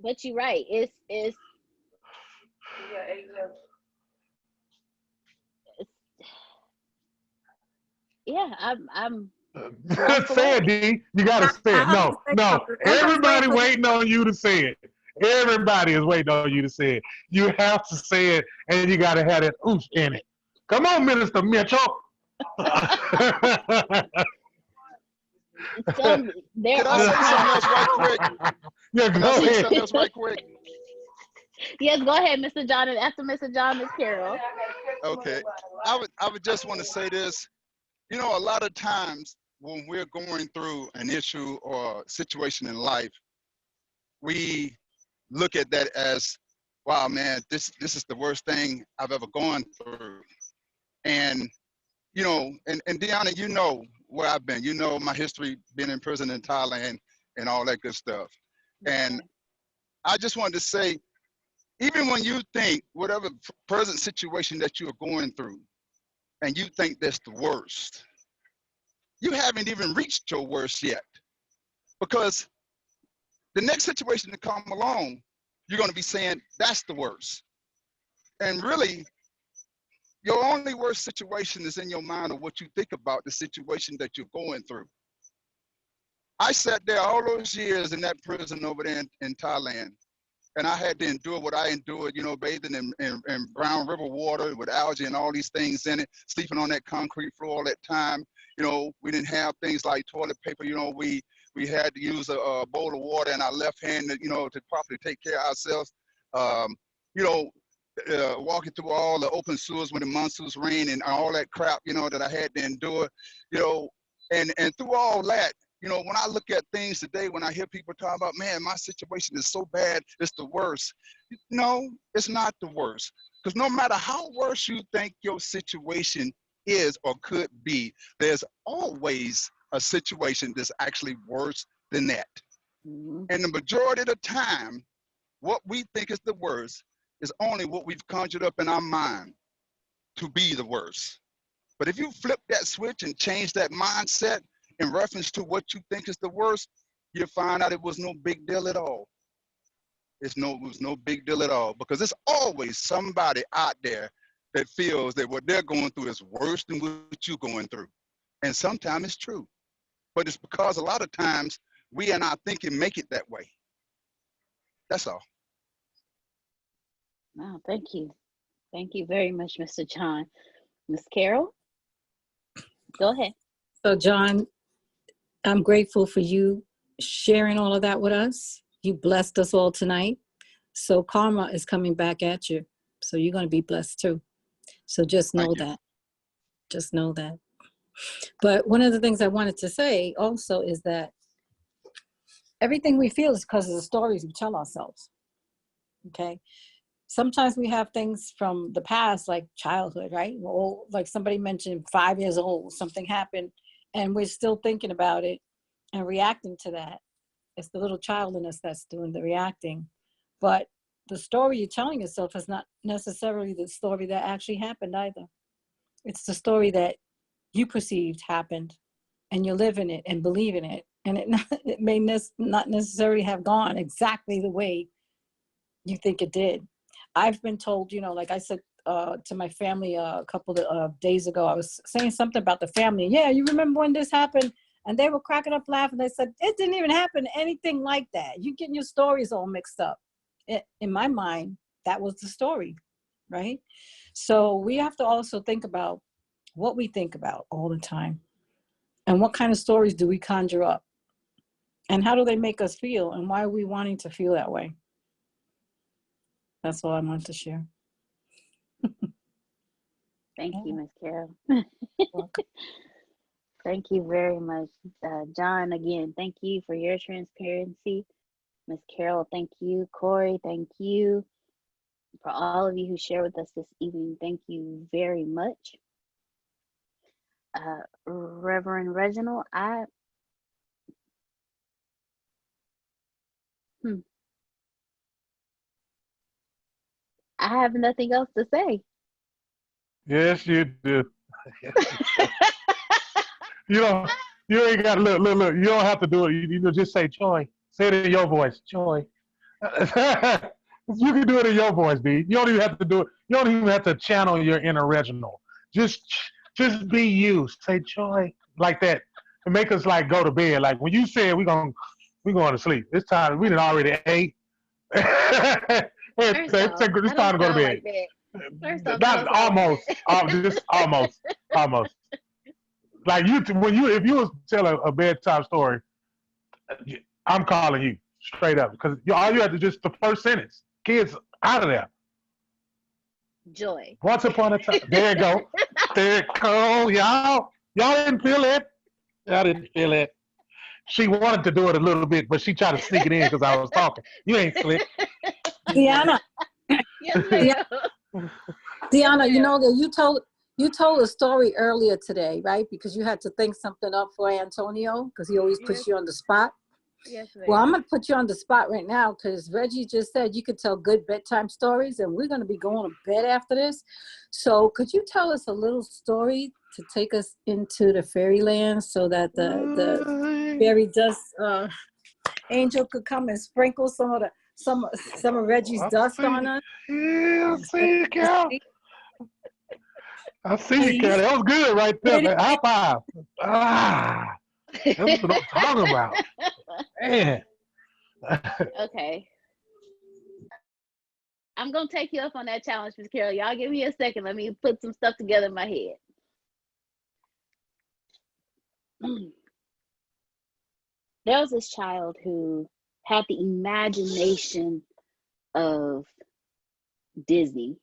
But you're right. It's yeah. I'm say it, D. You gotta say it. No. Everybody waiting on you to say it. Everybody is waiting on you to say it. You have to say it, and you gotta have that oomph in it. Come on, Minister Mitchell. Can I say something else right quick? Yeah, Can I say something else right quick? Yes, go ahead, Mr. John. And after Mr. John, Ms. Carol. Okay. I would just want to say this. You know, a lot of times when we're going through an issue or situation in life, we look at that as, wow, man, this is the worst thing I've ever gone through. And, you know, and Deanna, you know where I've been. You know my history, being in prison in Thailand and all that good stuff. And I just wanted to say, even when you think whatever present situation that you are going through, and you think that's the worst, you haven't even reached your worst yet. Because the next situation to come along, you're going to be saying, that's the worst. And really, your only worst situation is in your mind of what you think about the situation that you're going through. I sat there all those years in that prison over there in Thailand, and I had to endure what I endured, you know, bathing in brown river water with algae and all these things in it, sleeping on that concrete floor all that time. You know, we didn't have things like toilet paper. You know, we had to use a bowl of water in our left hand, you know, to properly take care of ourselves. You know, walking through all the open sewers when the monsoons rain and all that crap, you know, that I had to endure, you know, and through all that, you know, when I look at things today, when I hear people talk about, man, my situation is so bad, it's the worst. No, it's not the worst. Because no matter how worse you think your situation is or could be, there's always a situation that's actually worse than that. And the majority of the time, what we think is the worst is only what we've conjured up in our mind to be the worst. But if you flip that switch and change that mindset in reference to what you think is the worst, you'll find out it was no big deal at all. It was no big deal at all, because there's always somebody out there that feels that what they're going through is worse than what you're going through. And sometimes it's true, but it's because a lot of times we in our thinking make it that way. That's all. Wow, thank you. Thank you very much, Mr. John. Ms. Carol, go ahead. So, John, I'm grateful for you sharing all of that with us. You blessed us all tonight. So karma is coming back at you. So you're going to be blessed too. So just know that. Just know that. But one of the things I wanted to say also is that everything we feel is because of the stories we tell ourselves. Okay. Sometimes we have things from the past, like childhood, right? Well, like somebody mentioned 5 years old, something happened and we're still thinking about it and reacting to that. It's the little child in us that's doing the reacting. But the story you're telling yourself is not necessarily the story that actually happened either. It's the story that you perceived happened and you live in it and believe in it. And it may not necessarily have gone exactly the way you think it did. I've been told, you know, like I said, to my family a couple of days ago. I was saying something about the family. Yeah, you remember when this happened? And they were cracking up laughing. They said, it didn't even happen anything like that. You're getting your stories all mixed up. In my mind, that was the story, right? So we have to also think about what we think about all the time. And what kind of stories do we conjure up? And how do they make us feel? And why are we wanting to feel that way? That's all I wanted to share. Thank you, Ms. Carol. Thank you very much. John, again, thank you for your transparency. Ms. Carol, thank you. Corey, thank you. For all of you who share with us this evening, thank you very much. Reverend Reginald, I have nothing else to say. Yes, you do. You ain't got to look. You don't have to do it. You just say joy. Say it in your voice, joy. You can do it in your voice, B. You don't even have to do it. You don't even have to channel your inner Reginald. Just be you. Say joy like that, and make us like go to bed. Like when you said we going to sleep. It's time. We done already ate. It's time to go to bed. Not almost. Just almost. Almost. Like if you was tell a bedtime story, I'm calling you straight up because all you have to just the first sentence. Kids out of there. Joy. Once upon a time. There you go. There it go. Y'all didn't feel it. Y'all didn't feel it. She wanted to do it a little bit, but she tried to sneak it in because I was talking. You ain't slick. Deanna. Yes, Deanna, you know that you told a story earlier today, right? Because you had to think something up for Antonio because he always puts you on the spot. Yes, ma'am. Well, I'm going to put you on the spot right now because Reggie just said you could tell good bedtime stories, and we're going to be going to bed after this. So could you tell us a little story to take us into the fairyland so that the fairy dust angel could come and sprinkle some of Reggie's dust on us? Yeah, I see you, Carol. I see you, Carol. That was good right there. Man. High five. That's what I'm talking about. Man. Okay. I'm going to take you up on that challenge, Ms. Carol. Y'all give me a second. Let me put some stuff together in my head. There was this child who had the imagination of Disney.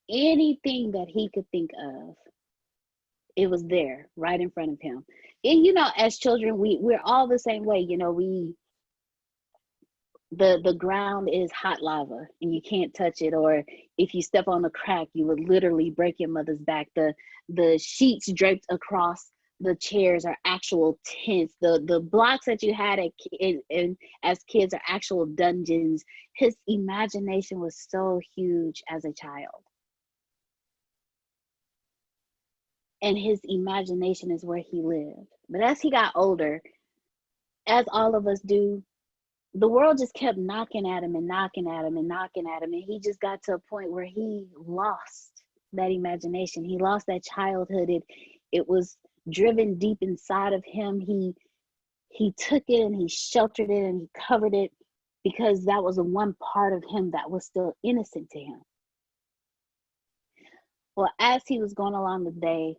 Anything that he could think of, it was there right in front of him. And as children, we're all the same way. The ground is hot lava and you can't touch it, or if you step on a crack, you would literally break your mother's back. The sheets draped across the chairs are actual tents. The blocks that you had as kids are actual dungeons. His imagination was so huge as a child. And his imagination is where he lived. But as he got older, as all of us do, the world just kept knocking at him and knocking at him and knocking at him. And he just got to a point where he lost that imagination. He lost that childhood. It was driven deep inside of him. He took it and he sheltered it and he covered it because that was the one part of him that was still innocent to him. Well, as he was going along the day,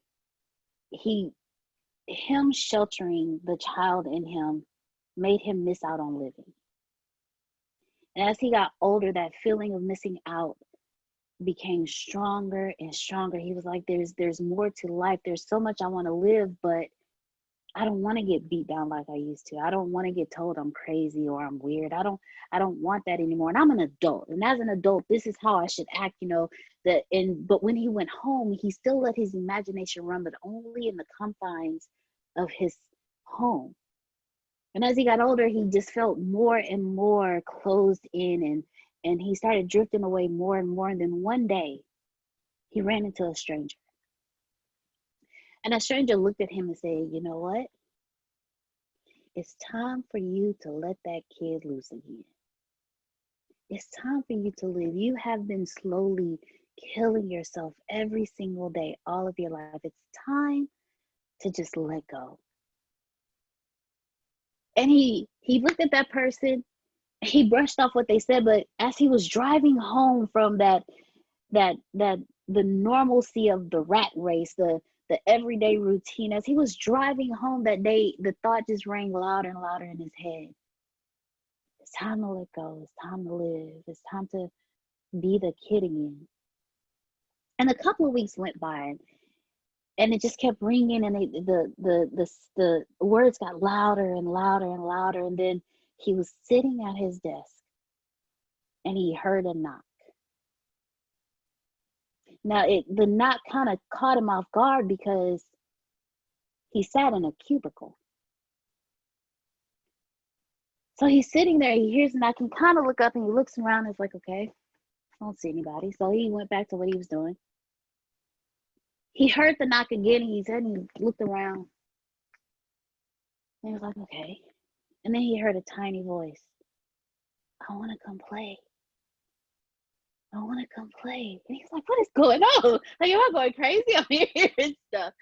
him sheltering the child in him made him miss out on living. And as he got older, that feeling of missing out became stronger and stronger. He was like, there's more to life. There's so much I want to live, but I don't want to get beat down like I used to. I don't want to get told I'm crazy or I'm weird. I don't want that anymore. And I'm an adult. And as an adult, this is how I should act, but when he went home, he still let his imagination run, but only in the confines of his home. And as he got older, he just felt more and more closed in and he started drifting away more and more. And then one day he ran into a stranger. And a stranger looked at him and said, you know what? It's time for you to let that kid loose again. It's time for you to live. You have been slowly killing yourself every single day, all of your life. It's time to just let go. And he looked at that person, he brushed off what they said, but as he was driving home from the normalcy of the rat race, the everyday routine, as he was driving home that day, the thought just rang louder and louder in his head. It's time to let go. It's time to live. It's time to be the kid again. And a couple of weeks went by, and it just kept ringing, and the words got louder and louder and louder. And then he was sitting at his desk, and he heard a knock. Now, the knock kind of caught him off guard because he sat in a cubicle. So he's sitting there, he hears the knock, and kind of look up, and he looks around, and it's like, okay, I don't see anybody. So he went back to what he was doing. He heard the knock again, and he looked around. And he was like, okay. And then he heard a tiny voice. I want to come play. I want to come play. And he's like, what is going on? Like, am I going crazy? I'm hearing stuff.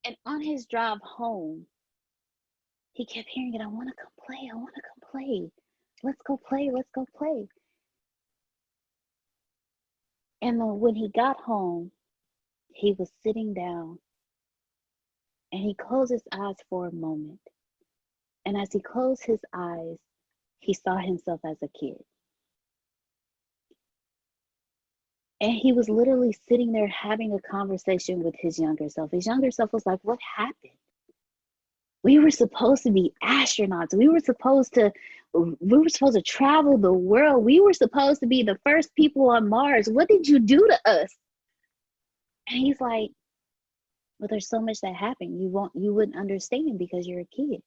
And on his drive home, he kept hearing it. I want to come play. I want to come play. Let's go play. Let's go play. And then when he got home, he was sitting down, and he closed his eyes for a moment. And as he closed his eyes, he saw himself as a kid. And he was literally sitting there having a conversation with his younger self. His younger self was like, what happened? We were supposed to be astronauts. We were supposed to travel the world. We were supposed to be the first people on Mars. What did you do to us? And he's like, well, there's so much that happened. You wouldn't understand because you're a kid.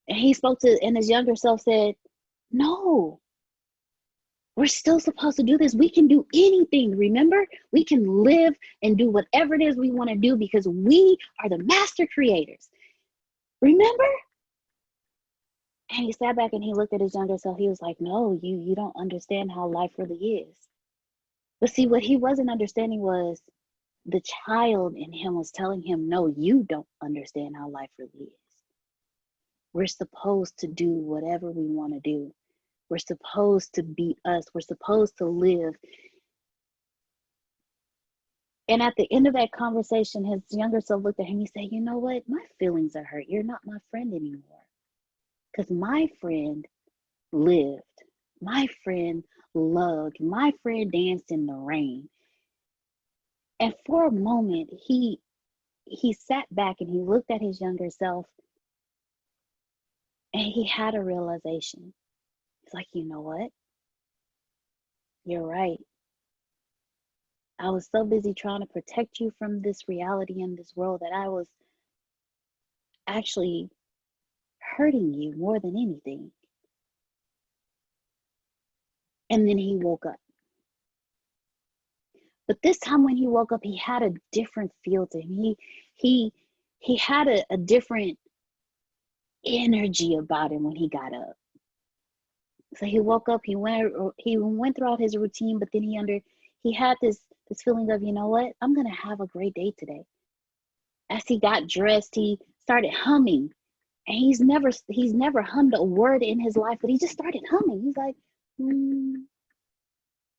And and his younger self said, no, we're still supposed to do this. We can do anything. Remember, we can live and do whatever it is we want to do because we are the master creators. Remember? And he sat back and he looked at his younger self. He was like, no, you don't understand how life really is. But see, what he wasn't understanding was the child in him was telling him, no, you don't understand how life really is. We're supposed to do whatever we want to do. We're supposed to be us. We're supposed to live. And at the end of that conversation, his younger self looked at him and he said, you know what? My feelings are hurt. You're not my friend anymore. Because my friend lived. My friend loved. My friend danced in the rain. And for a moment, he sat back and he looked at his younger self, and he had a realization. It's like, you know what? You're right. I was so busy trying to protect you from this reality in this world that I was actually hurting you more than anything. And then he woke up. But this time when he woke up, he had a different feel to him. He had a different energy about him when he got up. So he woke up, he went throughout his routine, but then he had this feeling of, you know what, I'm gonna have a great day today. As he got dressed, he started humming. And he's never hummed a word in his life, but he just started humming. He's like, And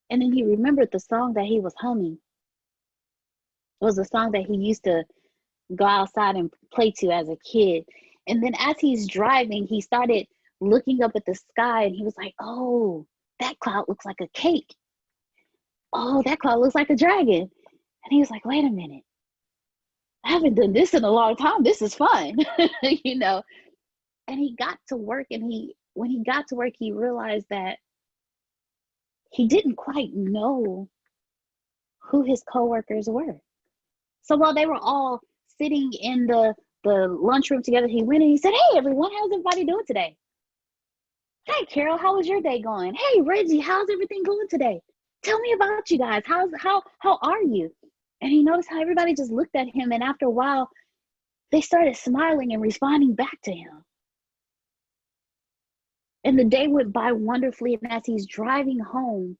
then he remembered the song that he was humming. It was a song that he used to go outside and play to as a kid. And then as he's driving, he started looking up at the sky, and he was like, oh, that cloud looks like a cake. Oh, that cloud looks like a dragon. And he was like, wait a minute. I haven't done this in a long time. This is fun, you know. And he got to work, and when he got to work, he realized that he didn't quite know who his coworkers were. So while they were all sitting in the lunchroom together, he went and he said, hey, everyone, how's everybody doing today? Hey, Carol, how was your day going? Hey, Reggie, how's everything going today? Tell me about you guys. How are you? And he noticed how everybody just looked at him, and after a while, they started smiling and responding back to him. And the day went by wonderfully. And as he's driving home,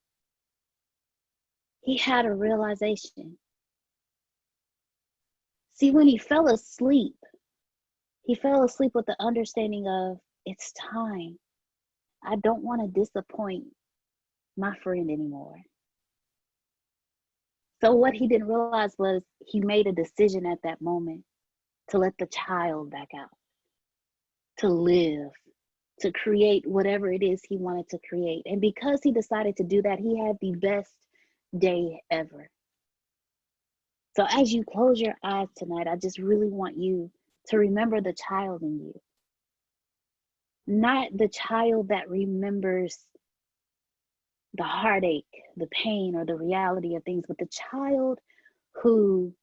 he had a realization. See, when he fell asleep with the understanding of, it's time. I don't want to disappoint my friend anymore. So what he didn't realize was he made a decision at that moment to let the child back out, to live, to create whatever it is he wanted to create. And because he decided to do that, he had the best day ever. So as you close your eyes tonight, I just really want you to remember the child in you. Not the child that remembers the heartache, the pain, or the reality of things, but the child who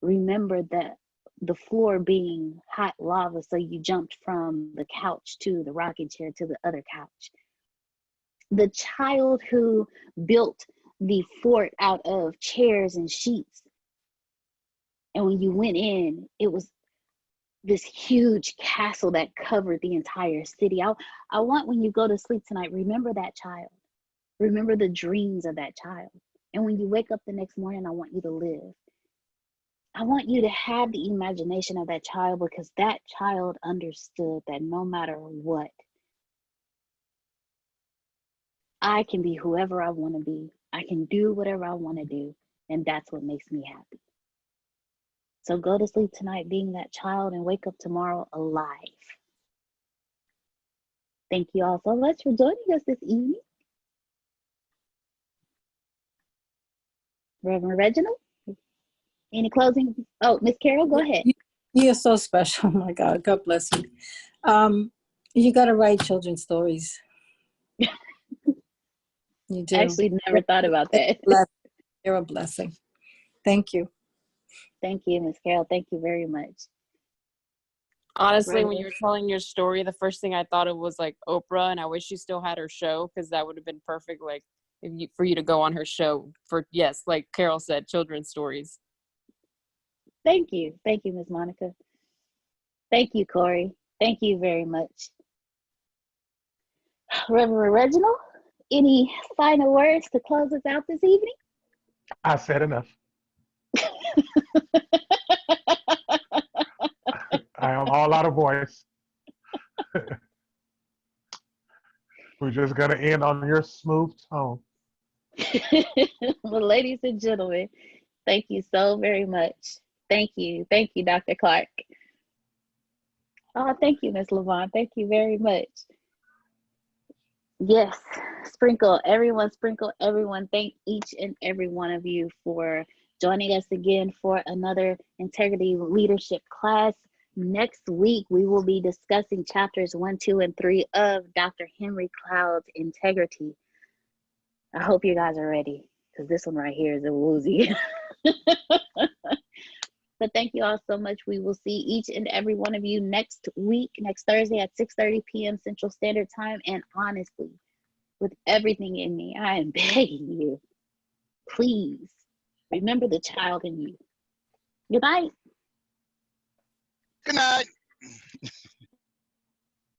remembered that the floor being hot lava, so you jumped from the couch to the rocking chair to the other couch. The child who built the fort out of chairs and sheets. And when you went in, it was this huge castle that covered the entire city. I want, when you go to sleep tonight, remember that child. Remember the dreams of that child. And when you wake up the next morning, I want you to live. I want you to have the imagination of that child, because that child understood that no matter what, I can be whoever I want to be. I can do whatever I want to do. And that's what makes me happy. So go to sleep tonight being that child and wake up tomorrow alive. Thank you all so much for joining us this evening. Reverend Reginald, any closing? Oh, Miss Carol, go ahead. You're so special. Oh my God, God bless you. You got to write children's stories. You do. I actually never thought about that. You're a blessing. Thank you. Thank you, Miss Carol. Thank you very much. Honestly, when you were telling your story, the first thing I thought of was like Oprah, and I wish she still had her show, because that would have been perfect, like for you to go on her show for, yes, like Carol said, children's stories. Thank you, Miss Monica. Thank you, Corey. Thank you very much. Reverend Reginald, any final words to close us out this evening? I said enough. I am all out of voice. We're just going to end on your smooth tone. Well, ladies and gentlemen, thank you so very much. Thank you, Dr. Clark. Oh, thank you, Miss Levon. Thank you very much. Yes, sprinkle everyone. Thank each and every one of you for joining us again for another integrity leadership class. Next week, we will be discussing chapters 1, 2, and 3 of Dr. Henry Cloud's Integrity. I hope you guys are ready, because this one right here is a woozy. But thank you all so much. We will see each and every one of you next week, next Thursday at 6:30 p.m. Central Standard Time. And honestly, with everything in me, I am begging you, please remember the child in you. Good night. Good night.